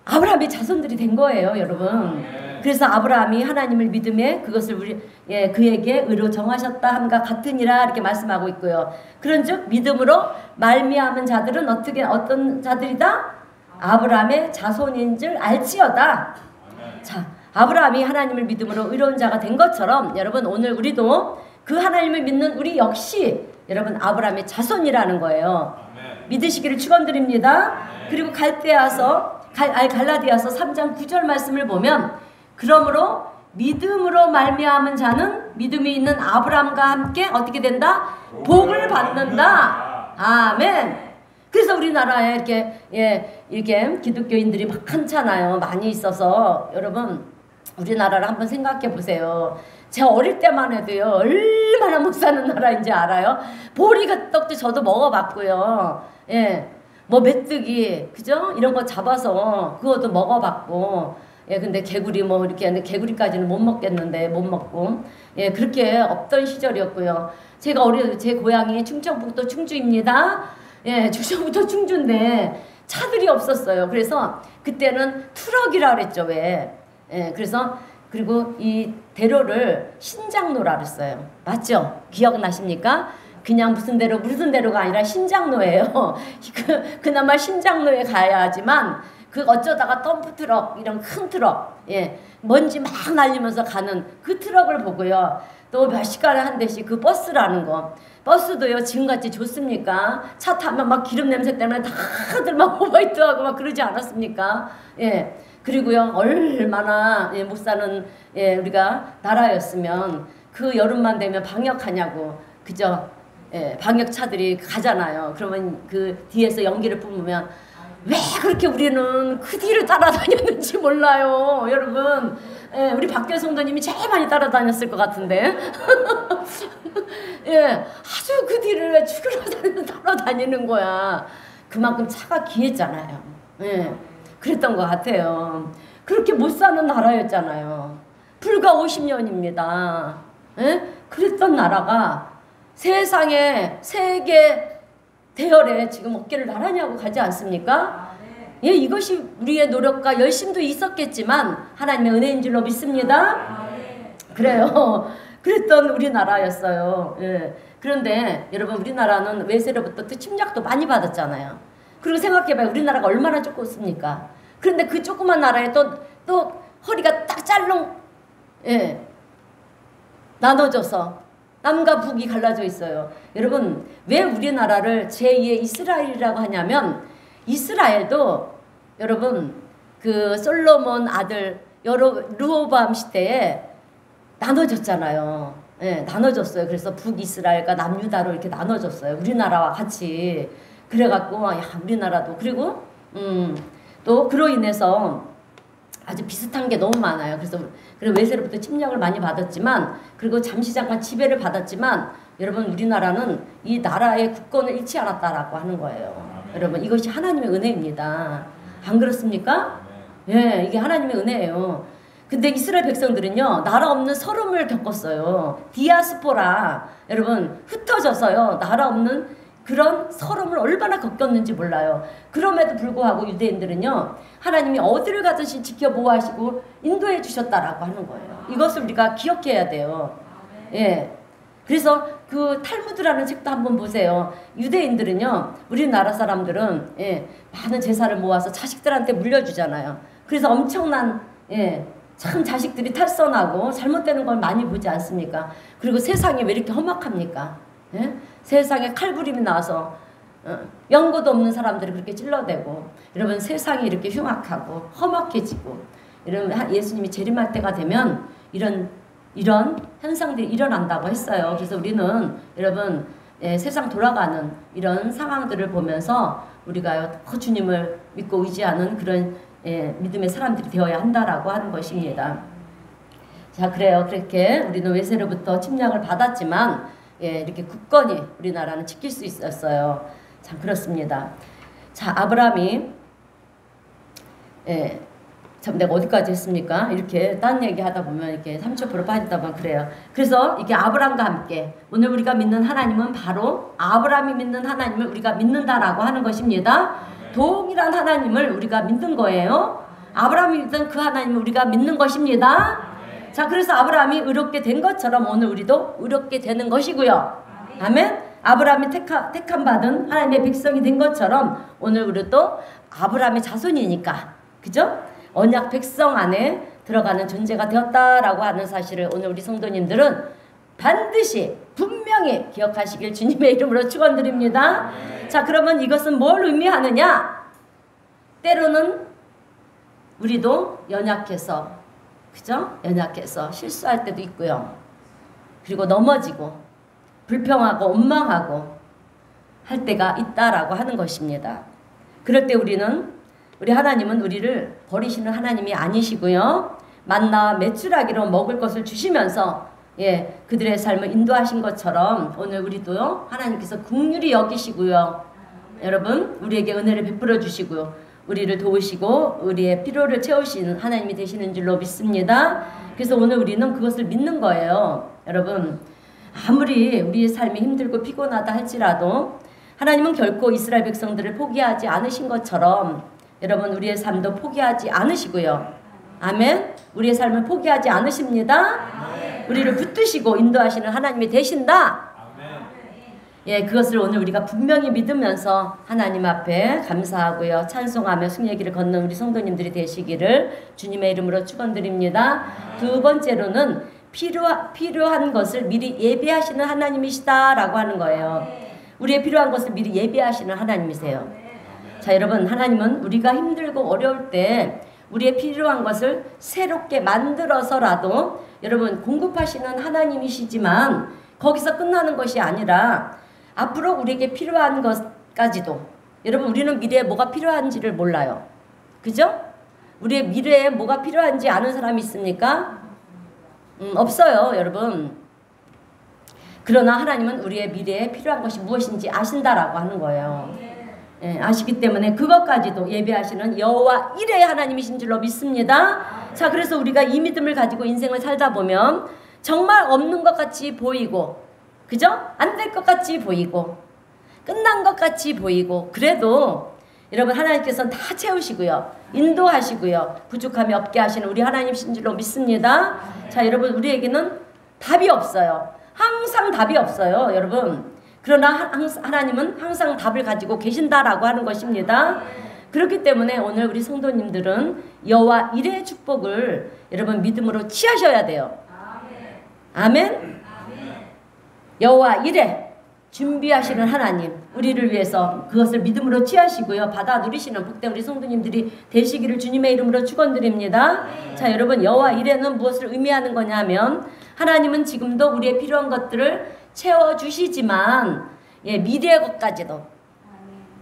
아브라함의 자손들이 된 거예요, 여러분. 그래서 아브라함이 하나님을 믿음에 그것을 그에게 의로 정하셨다 함과 같으니라 이렇게 말씀하고 있고요. 그런즉 믿음으로 말미암은 자들은 어떤 자들이다? 아브라함의 자손인 줄 알지어다. 자, 아브라함이 하나님을 믿음으로 의로운 자가 된 것처럼 여러분, 오늘 우리도 그 하나님을 믿는 우리 역시 여러분 아브라함의 자손이라는 거예요. 믿으시기를 축원드립니다. 그리고 갈라디아서 3장 9절 말씀을 보면, 그러므로 믿음으로 말미암은 자는 믿음이 있는 아브라함과 함께 어떻게 된다? 복을 받는다. 아멘. 그래서 우리나라에 이렇게 기독교인들이 많잖아요. 많이 있어서 여러분, 우리나라를 한번 생각해 보세요. 제가 어릴 때만 해도요, 얼마나 못 사는 나라인지 알아요? 보리떡도 저도 먹어봤고요. 뭐 메뚜기, 그죠? 이런 거 잡아서 그것도 먹어봤고, 예, 근데 개구리 뭐 이렇게 하는데 개구리까지는 못 먹겠는데 못 먹고 예, 그렇게 없던 시절이었고요. 제가 제 고향이 충청북도 충주입니다. 예, 충청북도 충주인데 차들이 없었어요. 그래서 그때는 트럭이라 그랬죠, 왜? 예, 그래서 그리고 이 대로를 신장로라 그랬어요. 맞죠? 기억나십니까? 그냥 무슨 대로가 아니라 신장로예요. 그나마 신장로에 가야지만 그 어쩌다가 덤프트럭 이런 큰 트럭 예 먼지 막 날리면서 가는 그 트럭을 보고요. 또 몇 시간에 한 대씩 그 버스라는 거. 버스도요 지금같이 좋습니까? 차 타면 막 기름 냄새 때문에 다들 막 오바이트하고 막 그러지 않았습니까? 예. 그리고요 얼마나 예, 못 사는 예, 우리가 나라였으면 그 여름만 되면 방역하냐고 그죠? 예, 방역차들이 가잖아요. 그러면 그 뒤에서 연기를 뿜으면 왜 그렇게 우리는 그 뒤를 따라다녔는지 몰라요. 여러분 예, 우리 박교 성도님이 제일 많이 따라다녔을 것 같은데 예, 아주 그 뒤를 왜 죽으러 따라다니는 거야. 그만큼 차가 귀했잖아요. 예, 그랬던 것 같아요. 그렇게 못 사는 나라였잖아요. 불과 50년입니다. 예? 그랬던 나라가 세상에 세계 대열에 지금 어깨를 나란히 하고 가지 않습니까? 예, 이것이 우리의 노력과 열심도 있었겠지만 하나님의 은혜인 줄로 믿습니다. 그래요. 그랬던 우리나라였어요. 예. 그런데 여러분 우리나라는 외세로부터 또 침략도 많이 받았잖아요. 그리고 생각해봐요. 우리나라가 얼마나 조그맣습니까? 그런데 그 조그만 나라에 또 허리가 딱 짤렁 예. 나눠져서 남과 북이 갈라져 있어요. 여러분 왜 우리나라를 제2의 이스라엘이라고 하냐면 이스라엘도 여러분 그 솔로몬 아들 르호보암 시대에 나눠졌잖아요. 예, 나눠졌어요. 그래서 북이스라엘과 남유다로 이렇게 나눠졌어요. 우리나라와 같이. 그래갖고 야 우리나라도 그리고 또 그로 인해서 아주 비슷한 게 너무 많아요. 그래서 외세로부터 침략을 많이 받았지만 그리고 잠시 잠깐 지배를 받았지만 여러분 우리나라는 이 나라의 국권을 잃지 않았다라고 하는 거예요. 여러분 이것이 하나님의 은혜입니다. 안 그렇습니까? 예, 이게 하나님의 은혜예요. 근데 이스라엘 백성들은요 나라 없는 서름을 겪었어요. 디아스포라 여러분 흩어져서요 나라 없는 그런 서름을 얼마나 겪었는지 몰라요. 그럼에도 불구하고 유대인들은요 하나님이 어디를 가든지 지켜 보호하시고 인도해 주셨다라고 하는 거예요. 이것을 우리가 기억해야 돼요. 예. 그래서 그 탈무드라는 책도 한번 보세요. 유대인들은요 우리나라 사람들은 예, 많은 제사를 모아서 자식들한테 물려주잖아요. 그래서 엄청난 예, 참 자식들이 탈선하고 잘못되는 걸 많이 보지 않습니까? 그리고 세상이 왜 이렇게 험악합니까? 예? 세상에 칼부림이 나와서 연고도 없는 사람들이 그렇게 찔러대고 여러분 세상이 이렇게 흉악하고 험악해지고 이러면 예수님이 재림할 때가 되면 이런 현상들이 일어난다고 했어요. 그래서 우리는 여러분 예, 세상 돌아가는 이런 상황들을 보면서 우리가 주님을 믿고 의지하는 그런 예, 믿음의 사람들이 되어야 한다라고 하는 것입니다. 자, 그래요. 그렇게 우리는 외세로부터 침략을 받았지만 예, 이렇게 굳건히 우리나라는 지킬 수 있었어요. 참 그렇습니다. 자, 아브라함이 예, 참 내가 어디까지 했습니까? 이렇게 딴 얘기 하다 보면 이렇게 30% 빠지다 보면 그래요. 그래서 이게 아브라함과 함께 오늘 우리가 믿는 하나님은 바로 아브라함이 믿는 하나님을 우리가 믿는다라고 하는 것입니다. 동일한 하나님을 우리가 믿는 거예요. 아브라함이 믿던 그 하나님을 우리가 믿는 것입니다. 자, 그래서 아브라함이 의롭게 된 것처럼 오늘 우리도 의롭게 되는 것이고요. 아멘. 아브라함이 택함 받은 하나님의 백성이 된 것처럼 오늘 우리도 아브라함의 자손이니까 그죠? 언약 백성 안에 들어가는 존재가 되었다라고 하는 사실을 오늘 우리 성도님들은 반드시 분명히 기억하시길 주님의 이름으로 축원드립니다. 자, 그러면 이것은 뭘 의미하느냐? 때로는 우리도 연약해서 그죠? 연약해서 실수할 때도 있고요. 그리고 넘어지고 불평하고 원망하고 할 때가 있다라고 하는 것입니다. 그럴 때 우리 하나님은 우리를 버리시는 하나님이 아니시고요. 만나 메추라기로 먹을 것을 주시면서 예, 그들의 삶을 인도하신 것처럼 오늘 우리도요. 하나님께서 긍휼히 여기시고요. 여러분 우리에게 은혜를 베풀어 주시고요. 우리를 도우시고 우리의 필요를 채우시는 하나님이 되시는 줄로 믿습니다. 그래서 오늘 우리는 그것을 믿는 거예요. 여러분, 아무리 우리의 삶이 힘들고 피곤하다 할지라도 하나님은 결코 이스라엘 백성들을 포기하지 않으신 것처럼 여러분 우리의 삶도 포기하지 않으시고요. 아멘. 우리의 삶을 포기하지 않으십니다. 우리를 붙드시고 인도하시는 하나님이 되신다. 예, 그것을 오늘 우리가 분명히 믿으면서 하나님 앞에 감사하고요. 찬송하며 승리의 길을 걷는 우리 성도님들이 되시기를 주님의 이름으로 축원드립니다. 두 번째로는 필요한 것을 미리 예비하시는 하나님이시다라고 하는 거예요. 우리의 필요한 것을 미리 예비하시는 하나님이세요. 자, 여러분, 하나님은 우리가 힘들고 어려울 때 우리의 필요한 것을 새롭게 만들어서라도 여러분 공급하시는 하나님이시지만 거기서 끝나는 것이 아니라 앞으로 우리에게 필요한 것까지도 여러분 우리는 미래에 뭐가 필요한지를 몰라요. 그죠? 우리의 미래에 뭐가 필요한지 아는 사람이 있습니까? 없어요, 여러분. 그러나 하나님은 우리의 미래에 필요한 것이 무엇인지 아신다라고 하는 거예요. 예, 아시기 때문에 그것까지도 예배하시는 여호와 이레의 하나님이신 줄로 믿습니다. 자, 그래서 우리가 이 믿음을 가지고 인생을 살다 보면 정말 없는 것 같이 보이고 그죠? 안 될 것 같이 보이고 끝난 것 같이 보이고 그래도 여러분 하나님께서는 다 채우시고요. 인도하시고요. 부족함이 없게 하시는 우리 하나님이신 줄로 믿습니다. 자, 여러분 우리에게는 답이 없어요. 항상 답이 없어요, 여러분. 그러나 하나님은 항상 답을 가지고 계신다라고 하는 것입니다. 그렇기 때문에 오늘 우리 성도님들은 여호와 이레의 축복을 여러분 믿음으로 취하셔야 돼요. 아멘. 여호와 이레 준비하시는 하나님 우리를 위해서 그것을 믿음으로 취하시고요. 받아 누리시는 복된 우리 성도님들이 되시기를 주님의 이름으로 축원드립니다. 자, 여러분 여호와 이레는 무엇을 의미하는 거냐면 하나님은 지금도 우리의 필요한 것들을 채워주시지만 예, 미래의 것까지도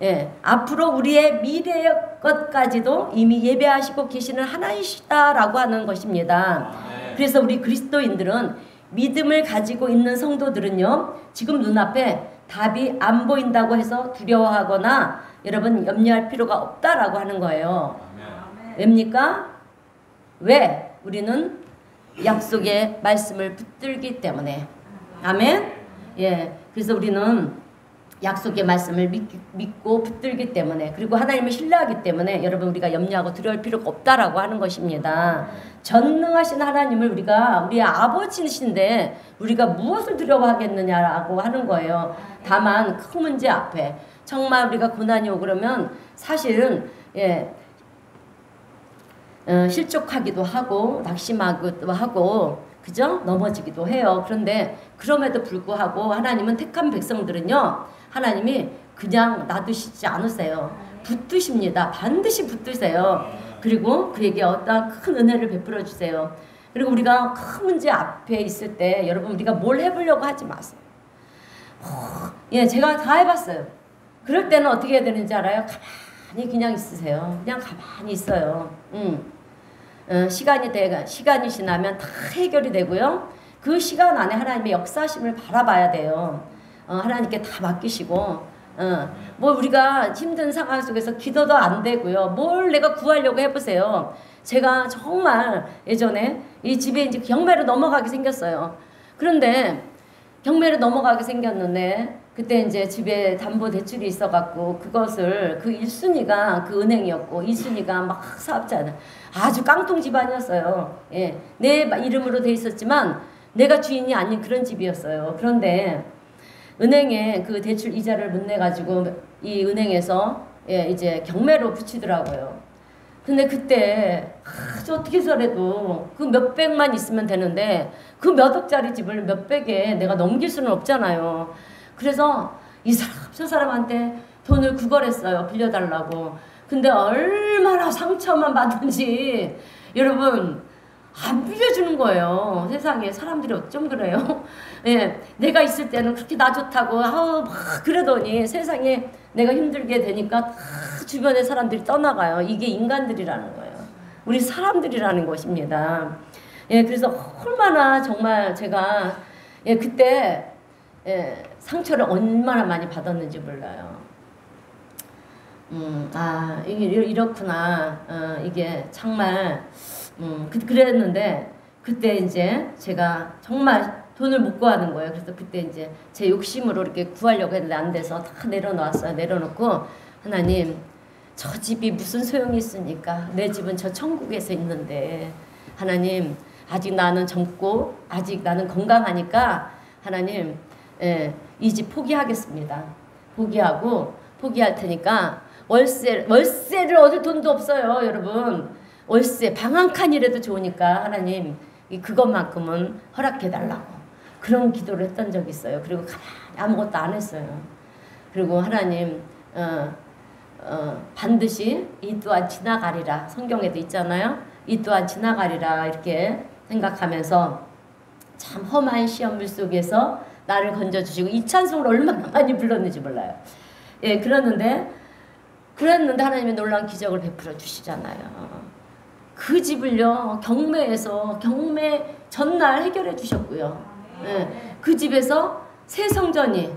예, 앞으로 우리의 미래의 것까지도 이미 예배하시고 계시는 하나이시다라고 하는 것입니다. 그래서 우리 그리스도인들은 믿음을 가지고 있는 성도들은요. 지금 눈앞에 답이 안 보인다고 해서 두려워하거나 여러분 염려할 필요가 없다라고 하는 거예요. 왜입니까? 왜? 우리는 약속의 말씀을 붙들기 때문에. 아멘? 예. 그래서 우리는 약속의 말씀을 믿고 붙들기 때문에 그리고 하나님을 신뢰하기 때문에 여러분 우리가 염려하고 두려울 필요가 없다라고 하는 것입니다. 전능하신 하나님을 우리가 우리의 아버지이신데 우리가 무엇을 두려워하겠느냐라고 하는 거예요. 다만 큰 문제 앞에 정말 우리가 고난이 오고 그러면 사실은 예, 실족하기도 하고 낙심하기도 하고 그죠? 넘어지기도 해요. 그런데 그럼에도 불구하고 하나님은 택한 백성들은요. 하나님이 그냥 놔두시지 않으세요. 붙드십니다. 반드시 붙드세요. 그리고 그에게 어떠한 큰 은혜를 베풀어 주세요. 그리고 우리가 큰 문제 앞에 있을 때 여러분 우리가 뭘 해보려고 하지 마세요. 예, 제가 다 해봤어요. 그럴 때는 어떻게 해야 되는지 알아요? 가만히 그냥 있으세요. 그냥 가만히 있어요. 시간이 지나면 다 해결이 되고요. 그 시간 안에 하나님의 역사심을 바라봐야 돼요. 하나님께 다 맡기시고 뭐 우리가 힘든 상황 속에서 기도도 안 되고요. 뭘 내가 구하려고 해보세요. 제가 정말 예전에 이 집에 이제 경매로 넘어가게 생겼어요. 그런데 경매로 넘어가게 생겼는데 그때 이제 집에 담보 대출이 있어갖고 그것을 그 1순위가 그 은행이었고 2순위가 막 사업자는 아주 깡통 집안이었어요. 예, 내 이름으로 돼 있었지만 내가 주인이 아닌 그런 집이었어요. 그런데 은행에 그 대출 이자를 못 내가지고 이 은행에서 예, 이제 경매로 붙이더라고요. 근데 그때 아주 어떻게 해서라도 그 몇백만 있으면 되는데 그 몇 억짜리 집을 몇백에 내가 넘길 수는 없잖아요. 그래서 이 사람 저 사람한테 돈을 구걸했어요. 빌려달라고. 근데 얼마나 상처만 받은지 여러분 안 빌려주는 거예요. 세상에 사람들이 어쩜 그래요. 예, 내가 있을 때는 그렇게 나 좋다고 막 그러더니 세상에 내가 힘들게 되니까 다 주변의 사람들이 떠나가요. 이게 인간들이라는 거예요. 우리 사람들이라는 것입니다. 예, 그래서 얼마나 정말 제가 예, 그때 예, 상처를 얼마나 많이 받았는지 몰라요. 이게 이렇구나. 이게 정말, 그랬는데, 그때 이제 제가 정말 돈을 못 구하는 거예요. 그래서 그때 이제 제 욕심으로 이렇게 구하려고 했는데 안 돼서 다 내려놓았어요. 내려놓고, 하나님, 저 집이 무슨 소용이 있습니까? 내 집은 저 천국에서 있는데, 하나님, 아직 나는 젊고, 아직 나는 건강하니까, 하나님, 이 집 포기하겠습니다. 포기할 테니까, 월세를 얻을 돈도 없어요, 여러분. 월세, 방 한 칸이라도 좋으니까, 하나님, 그것만큼은 허락해달라고. 그런 기도를 했던 적이 있어요. 그리고 가만히 아무것도 안 했어요. 그리고 하나님, 반드시 이 또한 지나가리라. 성경에도 있잖아요. 이 또한 지나가리라. 이렇게 생각하면서 참 험한 시험물 속에서 나를 건져주시고 이 찬송을 얼마나 많이 불렀는지 몰라요. 예, 그랬는데 하나님의 놀라운 기적을 베풀어 주시잖아요. 그 집을요, 경매 전날 해결해 주셨고요. 예, 그 집에서 새 성전이,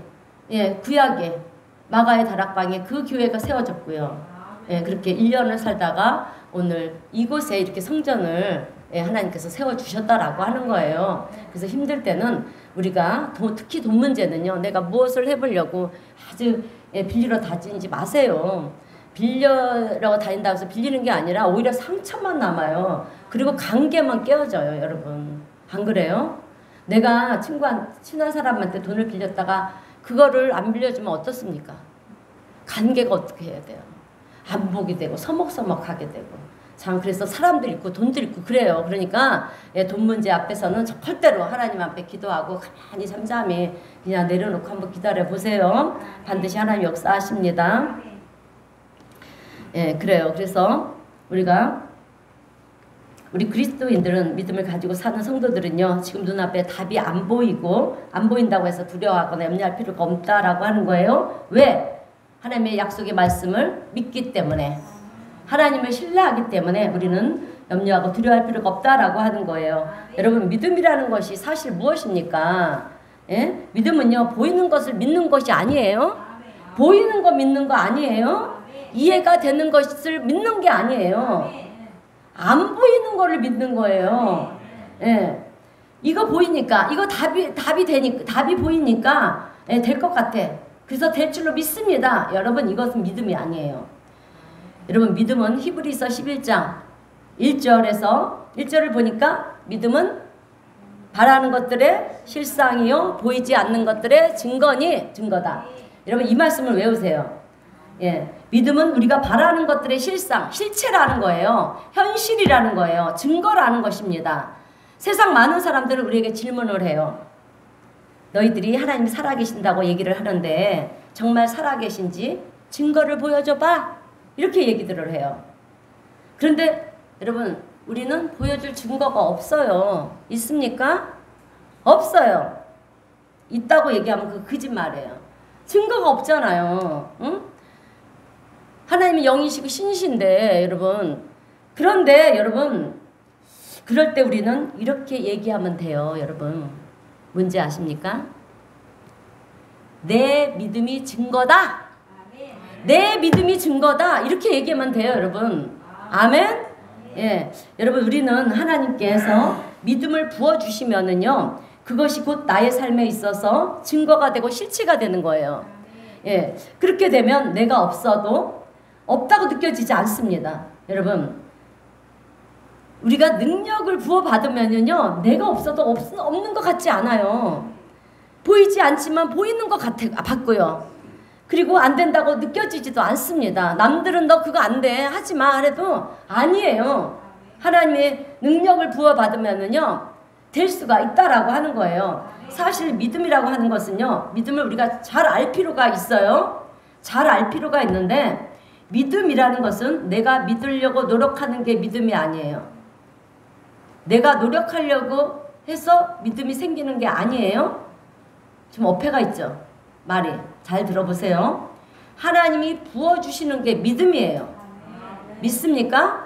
구약에, 마가의 다락방에 그 교회가 세워졌고요. 예, 그렇게 1년을 살다가 오늘 이곳에 이렇게 성전을 하나님께서 세워주셨다라고 하는 거예요. 그래서 힘들 때는 우리가 특히 돈 문제는요, 내가 무엇을 해보려고 아주 빌리러 다니지 마세요. 빌려러 다닌다고 해서 빌리는 게 아니라 오히려 상처만 남아요. 그리고 관계만 깨어져요, 여러분. 안 그래요? 내가 친한 사람한테 돈을 빌렸다가 그거를 안 빌려주면 어떻습니까? 관계가 어떻게 해야 돼요? 안 보게 되고 서먹서먹하게 되고. 참 그래서 사람들 있고 돈들 있고 그래요. 그러니까 돈 문제 앞에서는 절대로 하나님 앞에 기도하고 가만히 잠잠히 그냥 내려놓고 한번 기다려 보세요. 반드시 하나님 역사하십니다. 그래요. 그래서 우리 그리스도인들은, 믿음을 가지고 사는 성도들은요, 지금 눈앞에 답이 안 보인다고 해서 두려워하거나 염려할 필요가 없다라고 하는 거예요. 왜? 하나님의 약속의 말씀을 믿기 때문에, 하나님을 신뢰하기 때문에 우리는 염려하고 두려워할 필요가 없다라고 하는 거예요. 여러분, 믿음이라는 것이 사실 무엇입니까? 믿음은요, 보이는 것을 믿는 것이 아니에요. 보이는 거 믿는 거 아니에요. 이해가 되는 것을 믿는 게 아니에요. 안 보이는 거를 믿는 거예요. 이거 보이니까, 이거 답이 보이니까 될 것 같아. 그래서 될 줄로 믿습니다. 여러분, 이것은 믿음이 아니에요. 여러분, 믿음은 히브리서 11장 1절을 보니까 믿음은 바라는 것들의 실상이요 보이지 않는 것들의 증거다. 여러분, 이 말씀을 외우세요. 믿음은 우리가 바라는 것들의 실체라는 거예요. 현실이라는 거예요. 증거라는 것입니다. 세상 많은 사람들은 우리에게 질문을 해요. 너희들이 하나님이 살아계신다고 얘기를 하는데 정말 살아계신지 증거를 보여줘봐. 이렇게 얘기들을 해요. 그런데 여러분, 우리는 보여줄 증거가 없어요. 있습니까? 없어요. 있다고 얘기하면 그 거짓말이에요. 증거가 없잖아요. 응? 하나님이 영이시고 신이신데 여러분, 그런데 여러분, 그럴 때 우리는 이렇게 얘기하면 돼요. 여러분, 뭔지 아십니까? 내 믿음이 증거다. 내 믿음이 증거다. 이렇게 얘기하면 돼요, 여러분. 아멘? 여러분, 우리는 하나님께서 믿음을 부어주시면은요, 그것이 곧 나의 삶에 있어서 증거가 되고 실체가 되는 거예요. 그렇게 되면 내가 없다고 느껴지지 않습니다. 여러분, 우리가 능력을 부어받으면요, 내가 없어도 없는 것 같지 않아요. 보이지 않지만 보이는 것 같고요. 그리고 안 된다고 느껴지지도 않습니다. 남들은 너 그거 안 돼, 하지 마 해도 아니에요. 하나님의 능력을 부어받으면요, 될 수가 있다라고 하는 거예요. 사실 믿음이라고 하는 것은요, 믿음을 우리가 잘 알 필요가 있어요. 잘 알 필요가 있는데, 믿음이라는 것은 내가 믿으려고 노력하는 게 믿음이 아니에요. 내가 노력하려고 해서 믿음이 생기는 게 아니에요. 좀 어폐가 있죠, 말이. 잘 들어보세요. 하나님이 부어주시는 게 믿음이에요. 믿습니까?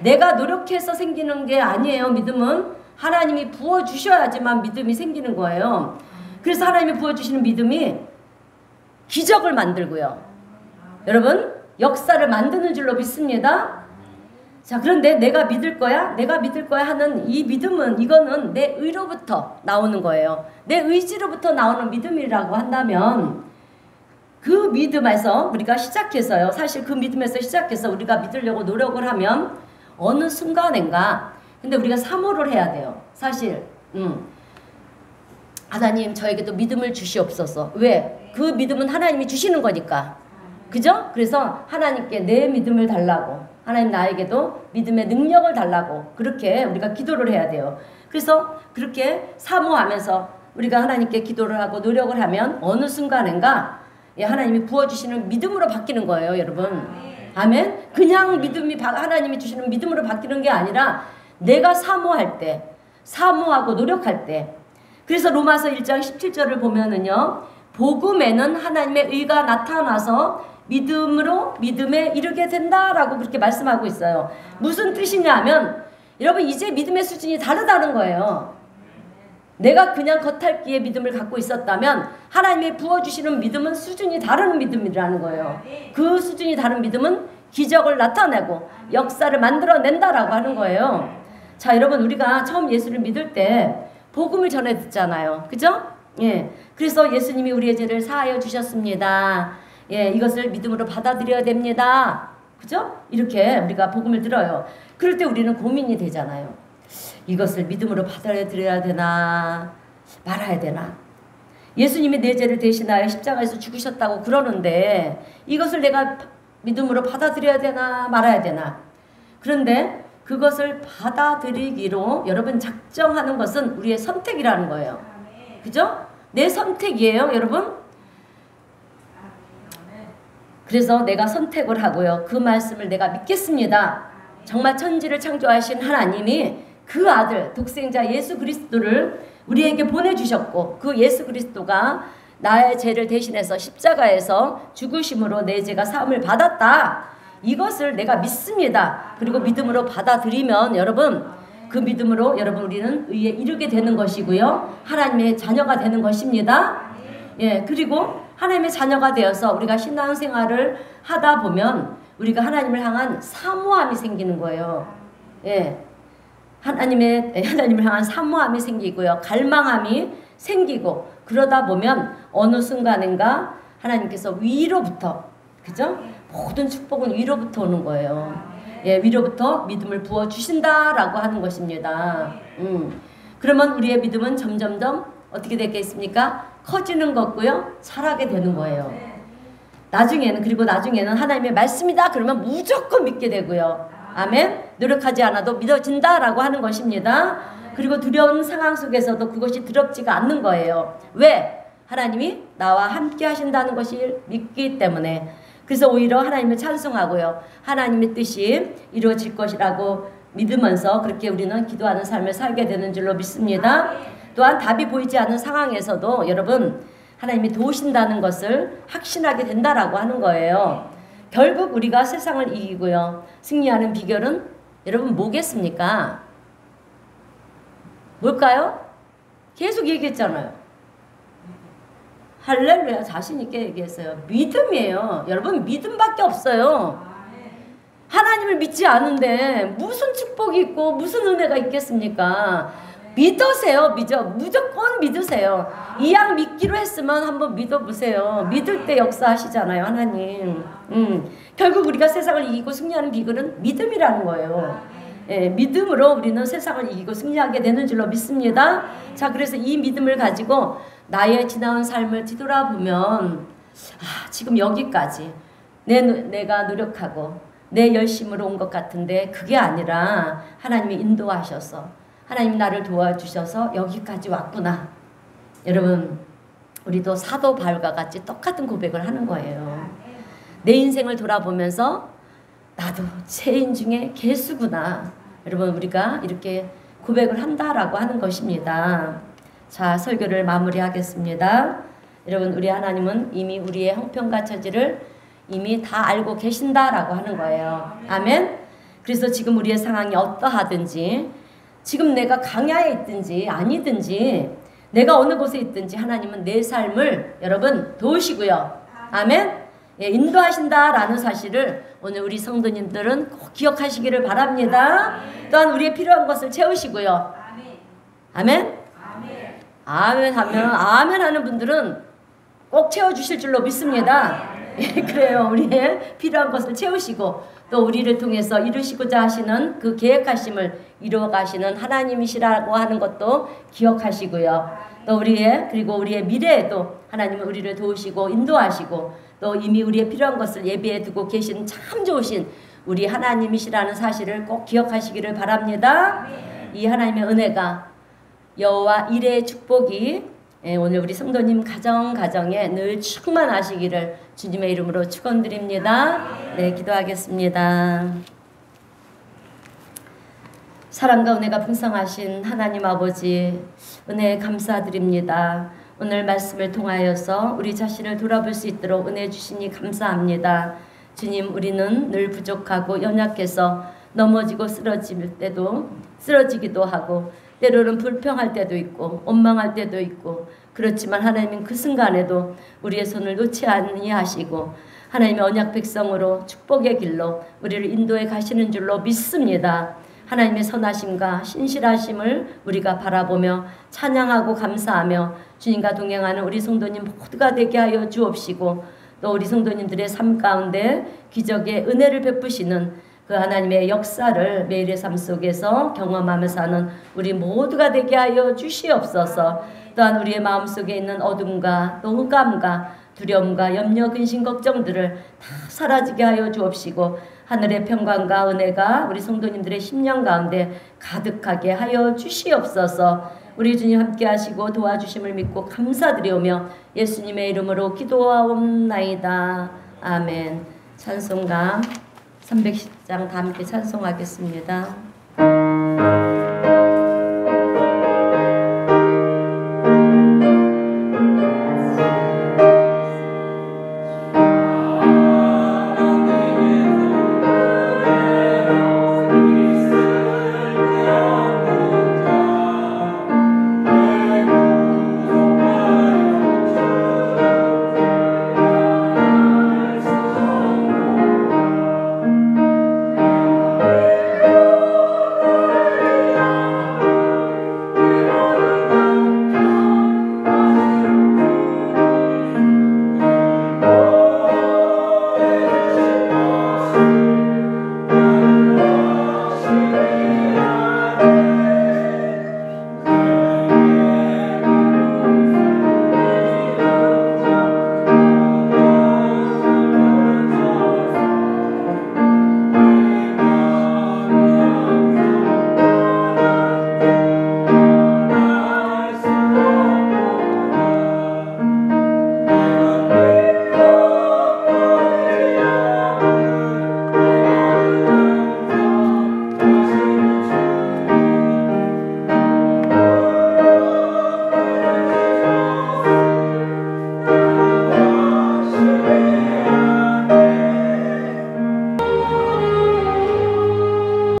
내가 노력해서 생기는 게 아니에요. 믿음은 하나님이 부어주셔야지만 믿음이 생기는 거예요. 그래서 하나님이 부어주시는 믿음이 기적을 만들고요. 여러분, 역사를 만드는 줄로 믿습니다. 자, 그런데 내가 믿을 거야? 내가 믿을 거야 하는 이 믿음은 이거는 내 의로부터 나오는 거예요. 내 의지로부터 나오는 믿음이라고 한다면 그 믿음에서 우리가 시작해서요. 사실 그 믿음에서 시작해서 우리가 믿으려고 노력을 하면 어느 순간인가 근데 우리가 사모를 해야 돼요. 사실 하나님 저에게도 믿음을 주시옵소서. 왜? 그 믿음은 하나님이 주시는 거니까. 그죠? 그래서 하나님께 내 믿음을 달라고 하나님 나에게도 믿음의 능력을 달라고 그렇게 우리가 기도를 해야 돼요. 그래서 그렇게 사모하면서 우리가 하나님께 기도를 하고 노력을 하면 어느 순간인가 하나님이 부어주시는 믿음으로 바뀌는 거예요. 여러분. 아멘. 그냥 믿음이 하나님이 주시는 믿음으로 바뀌는 게 아니라 내가 사모할 때 사모하고 노력할 때 그래서 로마서 1장 17절을 보면은요. 복음에는 하나님의 의가 나타나서 믿음으로 믿음에 이르게 된다라고 그렇게 말씀하고 있어요. 무슨 뜻이냐면 여러분 이제 믿음의 수준이 다르다는 거예요. 내가 그냥 겉핥기의 믿음을 갖고 있었다면 하나님이 부어주시는 믿음은 수준이 다른 믿음이라는 거예요. 그 수준이 다른 믿음은 기적을 나타내고 역사를 만들어낸다라고 하는 거예요. 자, 여러분 우리가 처음 예수를 믿을 때 복음을 전해 듣잖아요. 그죠? 예. 그래서 예수님이 우리의 죄를 사하여 주셨습니다. 예, 이것을 믿음으로 받아들여야 됩니다. 그죠? 이렇게 우리가 복음을 들어요. 그럴 때 우리는 고민이 되잖아요. 이것을 믿음으로 받아들여야 되나 말아야 되나. 예수님이 내 죄를 대신하여 십자가에서 죽으셨다고 그러는데 이것을 내가 믿음으로 받아들여야 되나 말아야 되나. 그런데 그것을 받아들이기로 여러분 작정하는 것은 우리의 선택이라는 거예요. 그죠? 내 선택이에요, 여러분. 그래서 내가 선택을 하고요. 그 말씀을 내가 믿겠습니다. 정말 천지를 창조하신 하나님이 그 아들 독생자 예수 그리스도를 우리에게 보내주셨고 그 예수 그리스도가 나의 죄를 대신해서 십자가에서 죽으심으로 내 죄가 사함을 받았다. 이것을 내가 믿습니다. 그리고 믿음으로 받아들이면 여러분 그 믿음으로 여러분 우리는 의에 이르게 되는 것이고요. 하나님의 자녀가 되는 것입니다. 예, 그리고 하나님의 자녀가 되어서 우리가 신앙생활을 하다 보면 우리가 하나님을 향한 사모함이 생기는 거예요. 예, 하나님을 향한 사모함이 생기고요. 갈망함이 생기고 그러다 보면 어느 순간인가 하나님께서 위로부터 그죠? 모든 축복은 위로부터 오는 거예요. 예, 위로부터 믿음을 부어 주신다라고 하는 것입니다. 그러면 우리의 믿음은 점점점 어떻게 되겠습니까? 커지는 거고요. 자라게 되는 거예요. 그리고 나중에는 하나님의 말씀이다 그러면 무조건 믿게 되고요. 아멘. 노력하지 않아도 믿어진다라고 하는 것입니다. 그리고 두려운 상황 속에서도 그것이 두렵지가 않는 거예요. 왜? 하나님이 나와 함께 하신다는 것을 믿기 때문에. 그래서 오히려 하나님을 찬송하고요. 하나님의 뜻이 이루어질 것이라고 믿으면서 그렇게 우리는 기도하는 삶을 살게 되는 줄로 믿습니다. 또한 답이 보이지 않는 상황에서도 여러분 하나님이 도우신다는 것을 확신하게 된다라고 하는 거예요. 결국 우리가 세상을 이기고요. 승리하는 비결은 여러분 뭐겠습니까? 뭘까요? 계속 얘기했잖아요. 할렐루야 자신 있게 얘기했어요. 믿음이에요. 여러분 믿음밖에 없어요. 하나님을 믿지 않은데 무슨 축복이 있고 무슨 은혜가 있겠습니까? 믿으세요. 무조건 믿으세요. 이왕 믿기로 했으면 한번 믿어보세요. 믿을 때 역사하시잖아요. 하나님. 결국 우리가 세상을 이기고 승리하는 비결은 믿음이라는 거예요. 예, 믿음으로 우리는 세상을 이기고 승리하게 되는 줄로 믿습니다. 자, 그래서 이 믿음을 가지고 나의 지나온 삶을 뒤돌아보면 지금 여기까지 내가 노력하고 내 열심으로 온 것 같은데 그게 아니라 하나님이 인도하셔서 하나님 나를 도와주셔서 여기까지 왔구나. 여러분 우리도 사도 바울과 같이 똑같은 고백을 하는 거예요. 내 인생을 돌아보면서 나도 죄인 중에 개수구나. 여러분 우리가 이렇게 고백을 한다라고 하는 것입니다. 자, 설교를 마무리하겠습니다. 여러분 우리 하나님은 이미 우리의 형편과 처지를 이미 다 알고 계신다라고 하는 거예요. 아멘. 그래서 지금 우리의 상황이 어떠하든지 지금 내가 강야에 있든지 아니든지 내가 어느 곳에 있든지 하나님은 내 삶을 여러분 도우시고요. 아멘. 예, 인도하신다라는 사실을 오늘 우리 성도님들은 꼭 기억하시기를 바랍니다. 또한 우리의 필요한 것을 채우시고요. 아멘? 아멘 하면 아멘 하는 분들은 꼭 채워주실 줄로 믿습니다. 예, 그래요. 우리의 필요한 것을 채우시고 또 우리를 통해서 이루시고자 하시는 그 계획하심을 이루어가시는 하나님이시라고 하는 것도 기억하시고요. 또 그리고 우리의 미래에도 하나님은 우리를 도우시고 인도하시고 또 이미 우리의 필요한 것을 예비해 두고 계신 참 좋으신 우리 하나님이시라는 사실을 꼭 기억하시기를 바랍니다. 이 하나님의 은혜가 여호와 이레의 축복이 오늘 우리 성도님 가정에 늘 충만하시기를 주님의 이름으로 축원드립니다. 네, 기도하겠습니다. 사랑과 은혜가 풍성하신 하나님 아버지, 은혜 감사드립니다. 오늘 말씀을 통하여서 우리 자신을 돌아볼 수 있도록 은혜 주시니 감사합니다. 주님, 우리는 늘 부족하고 연약해서 넘어지고 쓰러지기도 하고 때로는 불평할 때도 있고 원망할 때도 있고 그렇지만 하나님은 그 순간에도 우리의 손을 놓지 아니하시고 하나님의 언약 백성으로 축복의 길로 우리를 인도해 가시는 줄로 믿습니다. 하나님의 선하심과 신실하심을 우리가 바라보며 찬양하고 감사하며 주님과 동행하는 우리 성도님 모두가 되게 하여 주옵시고 또 우리 성도님들의 삶 가운데 기적의 은혜를 베푸시는 그 하나님의 역사를 매일의 삶 속에서 경험하며 사는 우리 모두가 되게 하여 주시옵소서. 또한 우리의 마음속에 있는 어둠과 또 흑암과 두려움과 염려, 근심, 걱정들을 다 사라지게 하여 주옵시고 하늘의 평강과 은혜가 우리 성도님들의 심령 가운데 가득하게 하여 주시옵소서. 우리 주님 함께 하시고 도와주심을 믿고 감사드리오며 예수님의 이름으로 기도하옵나이다. 아멘. 찬송가 310장 다 함께 찬송하겠습니다.